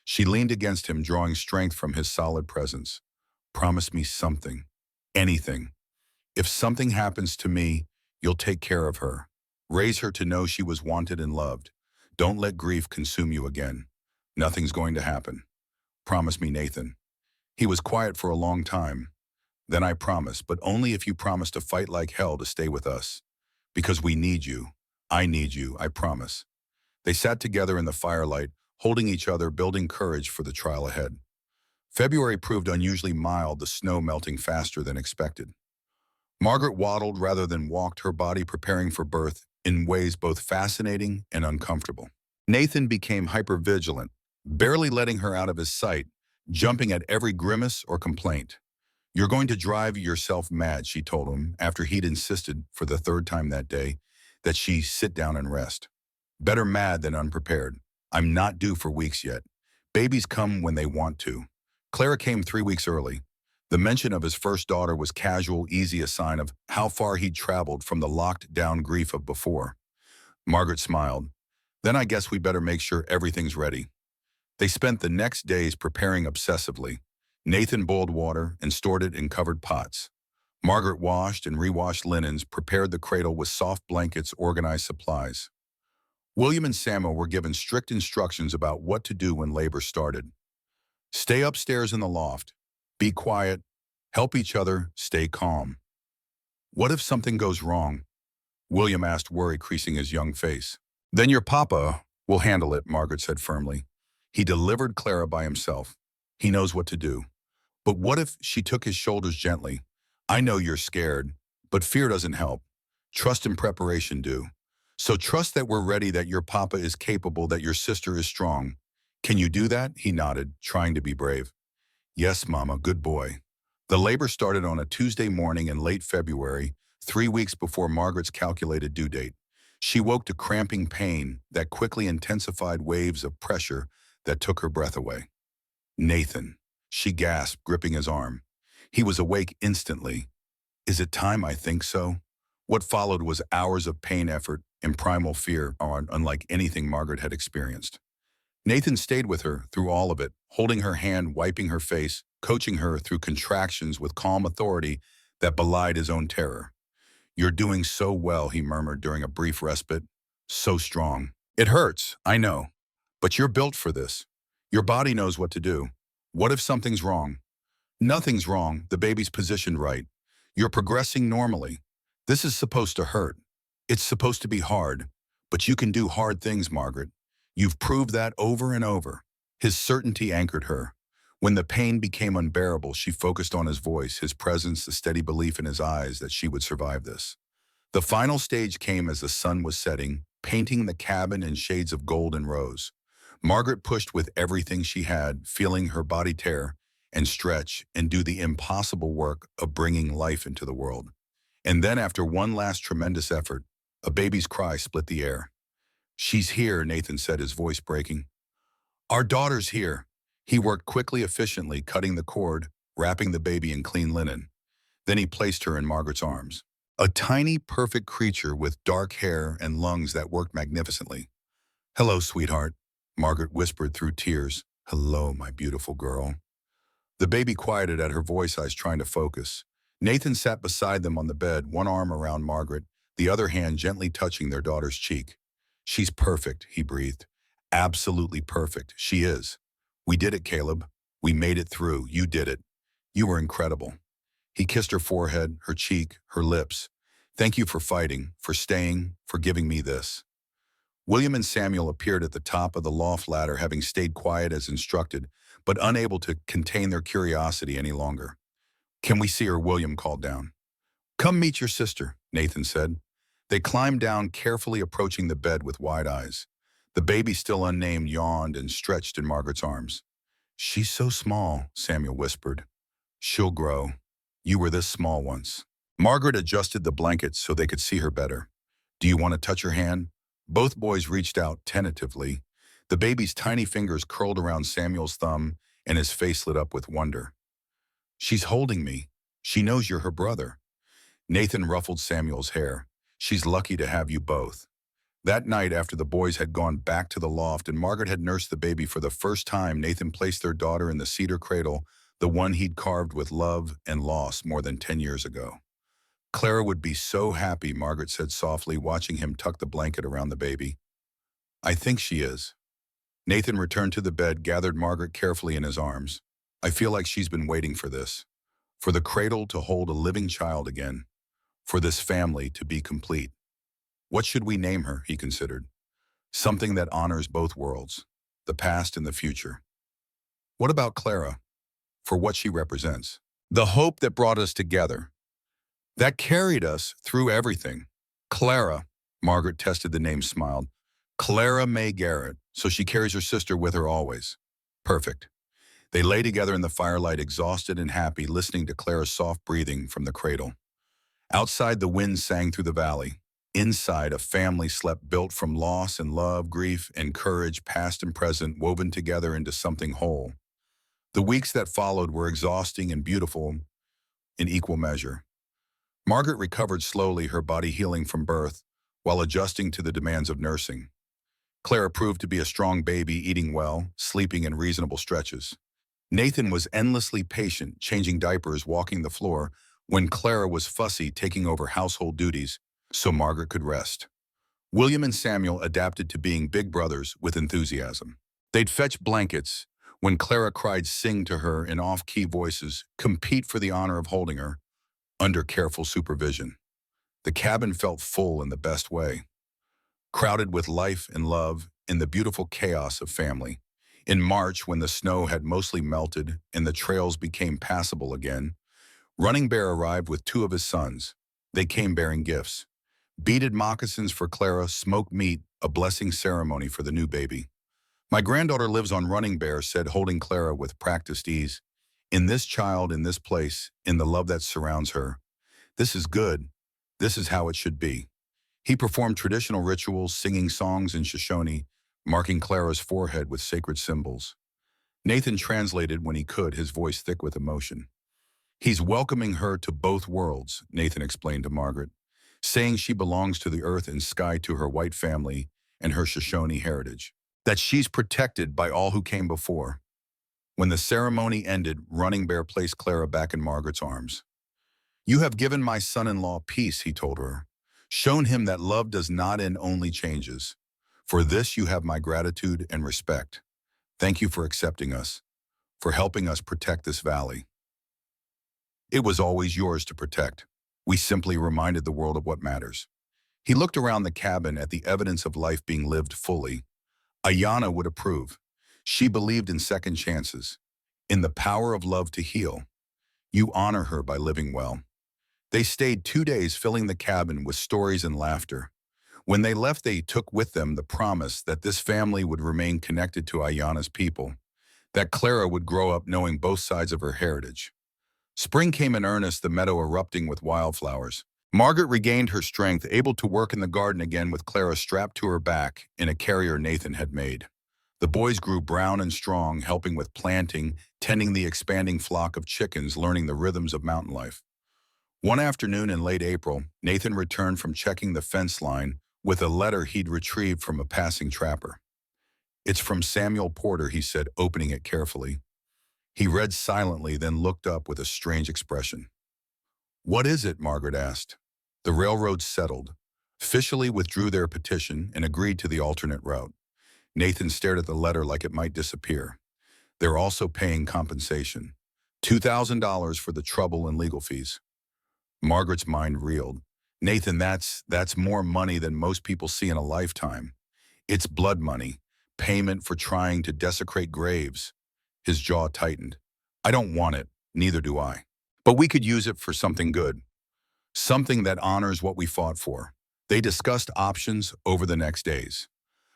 Speaker 1: She leaned against him, drawing strength from his solid presence. Promise me something. Anything. If something happens to me, you'll take care of her. Raise her to know she was wanted and loved. Don't let grief consume you again. Nothing's going to happen. Promise me, Nathan. He was quiet for a long time. Then I promise, but only if you promise to fight like hell to stay with us. Because we need you. I need you, I promise. They sat together in the firelight, holding each other, building courage for the trial ahead. February proved unusually mild, the snow melting faster than expected. Margaret waddled rather than walked, her body preparing for birth in ways both fascinating and uncomfortable. Nathan became hypervigilant, barely letting her out of his sight, jumping at every grimace or complaint. You're going to drive yourself mad, she told him after he'd insisted for the third time that day that she sit down and rest. Better mad than unprepared. I'm not due for weeks yet. Babies come when they want to. Clara came 3 weeks early. The mention of his first daughter was casual, easy, a sign of how far he'd traveled from the locked-down grief of before. Margaret smiled. Then I guess we better make sure everything's ready. They spent the next days preparing obsessively. Nathan boiled water and stored it in covered pots. Margaret washed and rewashed linens, prepared the cradle with soft blankets, organized supplies. William and Samuel were given strict instructions about what to do when labor started. Stay upstairs in the loft. Be quiet. Help each other. Stay calm. What if something goes wrong? William asked, worry creasing his young face. Then your papa will handle it, Margaret said firmly. He delivered Clara by himself. He knows what to do. But what if, she took his shoulders gently. I know you're scared, but fear doesn't help. Trust and preparation do. So trust that we're ready, that your papa is capable, that your sister is strong. Can you do that? He nodded, trying to be brave. Yes, Mama, good boy. The labor started on a Tuesday morning in late February, 3 weeks before Margaret's calculated due date. She woke to cramping pain that quickly intensified, waves of pressure that took her breath away. Nathan, she gasped, gripping his arm. He was awake instantly. Is it time? I think so. What followed was hours of pain, effort, and primal fear, unlike anything Margaret had experienced. Nathan stayed with her through all of it, holding her hand, wiping her face, coaching her through contractions with calm authority that belied his own terror. You're doing so well, he murmured during a brief respite. So strong. It hurts, I know. But you're built for this. Your body knows what to do. What if something's wrong? Nothing's wrong. The baby's positioned right. You're progressing normally. This is supposed to hurt. It's supposed to be hard. But you can do hard things, Margaret. You've proved that over and over. His certainty anchored her. When the pain became unbearable, she focused on his voice, his presence, the steady belief in his eyes that she would survive this. The final stage came as the sun was setting, painting the cabin in shades of gold and rose. Margaret pushed with everything she had, feeling her body tear and stretch and do the impossible work of bringing life into the world. And then, after one last tremendous effort, a baby's cry split the air. She's here, Nathan said, his voice breaking. Our daughter's here. He worked quickly, efficiently, cutting the cord, wrapping the baby in clean linen. Then he placed her in Margaret's arms. A tiny, perfect creature with dark hair and lungs that worked magnificently. Hello, sweetheart, Margaret whispered through tears. Hello, my beautiful girl. The baby quieted at her voice, eyes trying to focus. Nathan sat beside them on the bed, one arm around Margaret, the other hand gently touching their daughter's cheek. She's perfect, he breathed. Absolutely perfect. She is. We did it, Caleb. We made it through. You did it. You were incredible. He kissed her forehead, her cheek, her lips. Thank you for fighting, for staying, for giving me this. William and Samuel appeared at the top of the loft ladder, having stayed quiet as instructed, but unable to contain their curiosity any longer. Can we see her? William called down. Come meet your sister. Nathan said. They climbed down, carefully approaching the bed with wide eyes. The baby, still unnamed, yawned and stretched in Margaret's arms. She's so small, Samuel whispered. She'll grow. You were this small once. Margaret adjusted the blankets so they could see her better. Do you want to touch her hand? Both boys reached out tentatively. The baby's tiny fingers curled around Samuel's thumb, and his face lit up with wonder. She's holding me. She knows you're her brother. Nathan ruffled Samuel's hair. She's lucky to have you both. That night, after the boys had gone back to the loft and Margaret had nursed the baby for the first time, Nathan placed their daughter in the cedar cradle, the one he'd carved with love and loss more than 10 years ago. Clara would be so happy, Margaret said softly, watching him tuck the blanket around the baby. I think she is. Nathan returned to the bed, gathered Margaret carefully in his arms. I feel like she's been waiting for this. For the cradle to hold a living child again. For this family to be complete. What should we name her, he considered. Something that honors both worlds, the past and the future. What about Clara? For what she represents. The hope that brought us together. That carried us through everything. Clara, Margaret tested the name, smiled. Clara May Garrett, so she carries her sister with her always. Perfect. They lay together in the firelight, exhausted and happy, listening to Clara's soft breathing from the cradle. Outside, the wind sang through the valley. Inside, a family slept, built from loss and love, grief and courage, past and present, woven together into something whole. The weeks that followed were exhausting and beautiful in equal measure. Margaret recovered slowly, her body healing from birth, while adjusting to the demands of nursing. Clara proved to be a strong baby, eating well, sleeping in reasonable stretches. Nathan was endlessly patient, changing diapers, walking the floor, when Clara was fussy, taking over household duties, so Margaret could rest. William and Samuel adapted to being big brothers with enthusiasm. They'd fetch blankets. When Clara cried, sing to her in off-key voices, compete for the honor of holding her, under careful supervision. The cabin felt full in the best way, crowded with life and love in the beautiful chaos of family. In March, when the snow had mostly melted and the trails became passable again, Running Bear arrived with two of his sons. They came bearing gifts. Beaded moccasins for Clara, smoked meat, a blessing ceremony for the new baby. My granddaughter lives on, Running Bear said, holding Clara with practiced ease. In this child, in this place, in the love that surrounds her. This is good. This is how it should be. He performed traditional rituals, singing songs in Shoshone, marking Clara's forehead with sacred symbols. Nathan translated when he could, his voice thick with emotion. He's welcoming her to both worlds, Nathan explained to Margaret, saying she belongs to the earth and sky, to her white family and her Shoshone heritage, that she's protected by all who came before. When the ceremony ended, Running Bear placed Clara back in Margaret's arms. You have given my son-in-law peace, he told her, shown him that love does not end, only changes. For this you have my gratitude and respect. Thank you for accepting us, for helping us protect this valley. It was always yours to protect. We simply reminded the world of what matters. He looked around the cabin at the evidence of life being lived fully. Ayanna would approve. She believed in second chances, in the power of love to heal. You honor her by living well. They stayed 2 days, filling the cabin with stories and laughter. When they left, they took with them the promise that this family would remain connected to Ayanna's people, that Clara would grow up knowing both sides of her heritage. Spring came in earnest, the meadow erupting with wildflowers. Margaret regained her strength, able to work in the garden again with Clara strapped to her back in a carrier Nathan had made. The boys grew brown and strong, helping with planting, tending the expanding flock of chickens, learning the rhythms of mountain life. One afternoon in late April, Nathan returned from checking the fence line with a letter he'd retrieved from a passing trapper. It's from Samuel Porter, he said, opening it carefully. He read silently, then looked up with a strange expression. What is it? Margaret asked. The railroad settled, officially withdrew their petition, and agreed to the alternate route. Nathan stared at the letter like it might disappear. They're also paying compensation. $2,000 for the trouble and legal fees. Margaret's mind reeled. Nathan, that's more money than most people see in a lifetime. It's blood money, payment for trying to desecrate graves. His jaw tightened. I don't want it, neither do I. But we could use it for something good. something that honors what we fought for. They discussed options over the next days.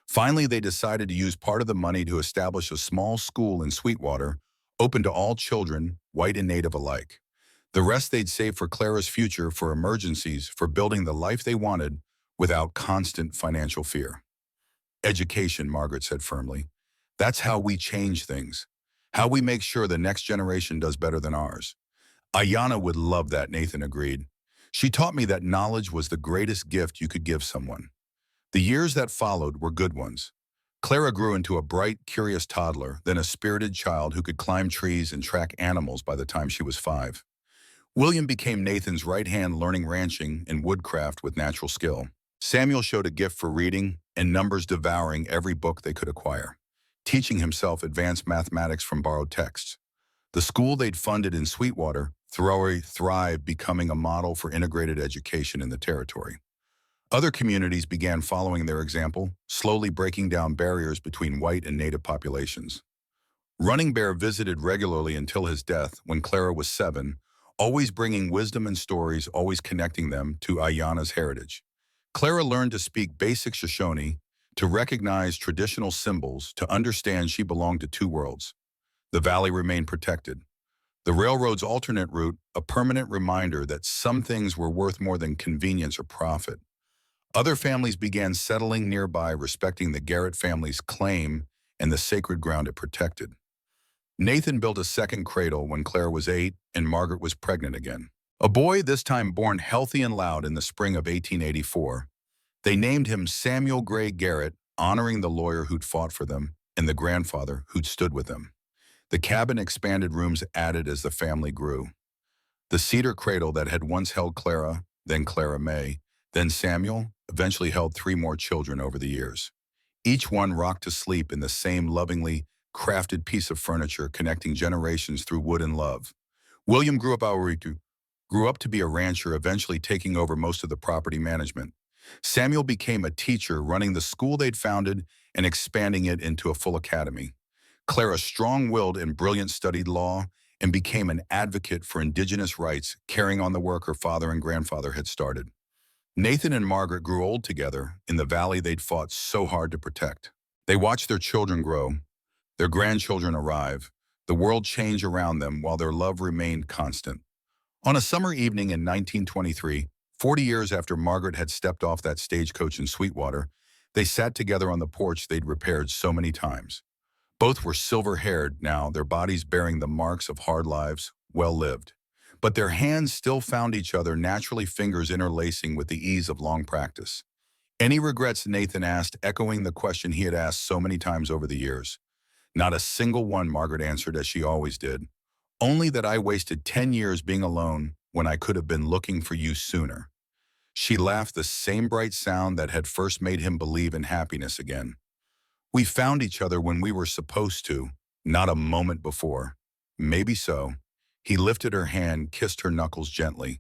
Speaker 1: Finally, they decided to use part of the money to establish a small school in Sweetwater, open to all children, white and native alike. The rest they'd save for Clara's future, for emergencies, for building the life they wanted without constant financial fear. Education, Margaret said firmly. That's how we change things. How we make sure the next generation does better than ours. Ayanna would love that, Nathan agreed. She taught me that knowledge was the greatest gift you could give someone. The years that followed were good ones. Clara grew into a bright, curious toddler, then a spirited child who could climb trees and track animals by the time she was 5. William became Nathan's right hand, learning ranching and woodcraft with natural skill. Samuel showed a gift for reading and numbers, devouring every book they could acquire, teaching himself advanced mathematics from borrowed texts. The school they'd funded in Sweetwater thrived, becoming a model for integrated education in the territory. Other communities began following their example, slowly breaking down barriers between white and native populations. Running Bear visited regularly until his death when Clara was 7, always bringing wisdom and stories, always connecting them to Ayanna's heritage. Clara learned to speak basic Shoshone, to recognize traditional symbols, to understand she belonged to two worlds. The valley remained protected. The railroad's alternate route, a permanent reminder that some things were worth more than convenience or profit. Other families began settling nearby, respecting the Garrett family's claim and the sacred ground it protected. Nathan built a second cradle when Claire was 8 and Margaret was pregnant again. A boy, this time born healthy and loud in the spring of 1884. They named him Samuel Gray Garrett, honoring the lawyer who'd fought for them and the grandfather who'd stood with them. The cabin expanded, rooms added as the family grew. The cedar cradle that had once held Clara, then Clara May, then Samuel, eventually held 3 more children over the years. Each one rocked to sleep in the same lovingly crafted piece of furniture, connecting generations through wood and love. William grew up to be a rancher, eventually taking over most of the property management. Samuel became a teacher, running the school they'd founded and expanding it into a full academy. Clara, strong-willed and brilliant, studied law and became an advocate for indigenous rights, carrying on the work her father and grandfather had started. Nathan and Margaret grew old together in the valley they'd fought so hard to protect. They watched their children grow, their grandchildren arrive, the world change around them while their love remained constant. On a summer evening in 1923, 40 years after Margaret had stepped off that stagecoach in Sweetwater, they sat together on the porch they'd repaired so many times. Both were silver-haired now, their bodies bearing the marks of hard lives well lived. But their hands still found each other naturally, fingers interlacing with the ease of long practice. "Any regrets?" Nathan asked, echoing the question he had asked so many times over the years. "Not a single one," Margaret answered, as she always did. "Only that I wasted 10 years being alone when I could have been looking for you sooner." She laughed, the same bright sound that had first made him believe in happiness again. "We found each other when we were supposed to, not a moment before." "Maybe so." He lifted her hand, kissed her knuckles gently.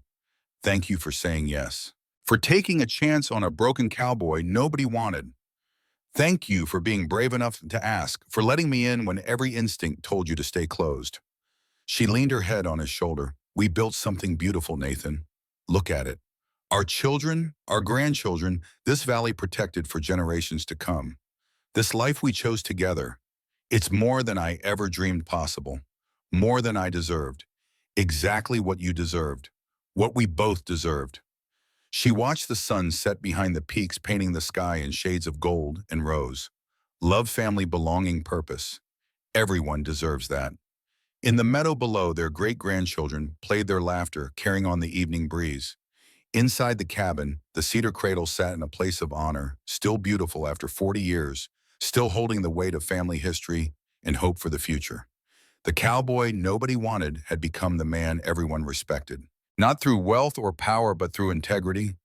Speaker 1: "Thank you for saying yes. For taking a chance on a broken cowboy nobody wanted. Thank you for being brave enough to ask, for letting me in when every instinct told you to stay closed." She leaned her head on his shoulder. "We built something beautiful, Nathan. Look at it. Our children, our grandchildren, this valley protected for generations to come. This life we chose together. It's more than I ever dreamed possible. More than I deserved. Exactly what you deserved. What we both deserved." She watched the sun set behind the peaks, painting the sky in shades of gold and rose. Love, family, belonging, purpose. Everyone deserves that. In the meadow below, their great-grandchildren played their laughter, carrying on the evening breeze. Inside the cabin, the cedar cradle sat in a place of honor, still beautiful after 40 years, still holding the weight of family history and hope for the future. The cowboy nobody wanted had become the man everyone respected. Not through wealth or power, but through integrity,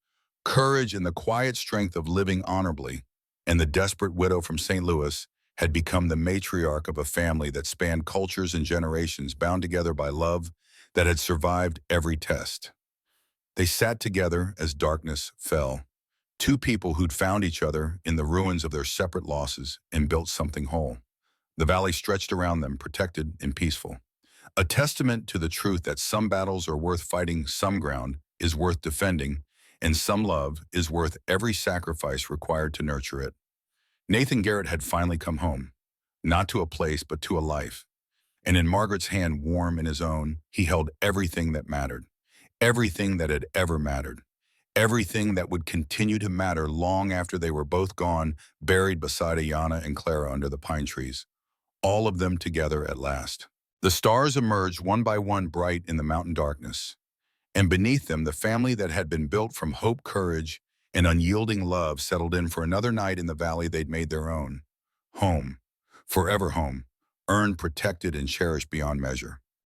Speaker 1: courage, and the quiet strength of living honorably. And the desperate widow from St. Louis had become the matriarch of a family that spanned cultures and generations, bound together by love that had survived every test. They sat together as darkness fell. Two people who'd found each other in the ruins of their separate losses and built something whole. The valley stretched around them, protected and peaceful. A testament to the truth that some battles are worth fighting some ground is worth defending, and some love is worth every sacrifice required to nurture it. Nathan Garrett had finally come home, not to a place but to a life. And in Margaret's hand warm in his own, he held everything that mattered, everything that had ever mattered, everything that would continue to matter long after they were both gone, buried beside Ayana and Clara under the pine trees, all of them together at last. The stars emerged one by one bright in the mountain darkness, and beneath them the family that had been built from hope, courage, and unyielding love settled in for another night in the valley they'd made their own. Home, forever home, earned, protected, and cherished beyond measure.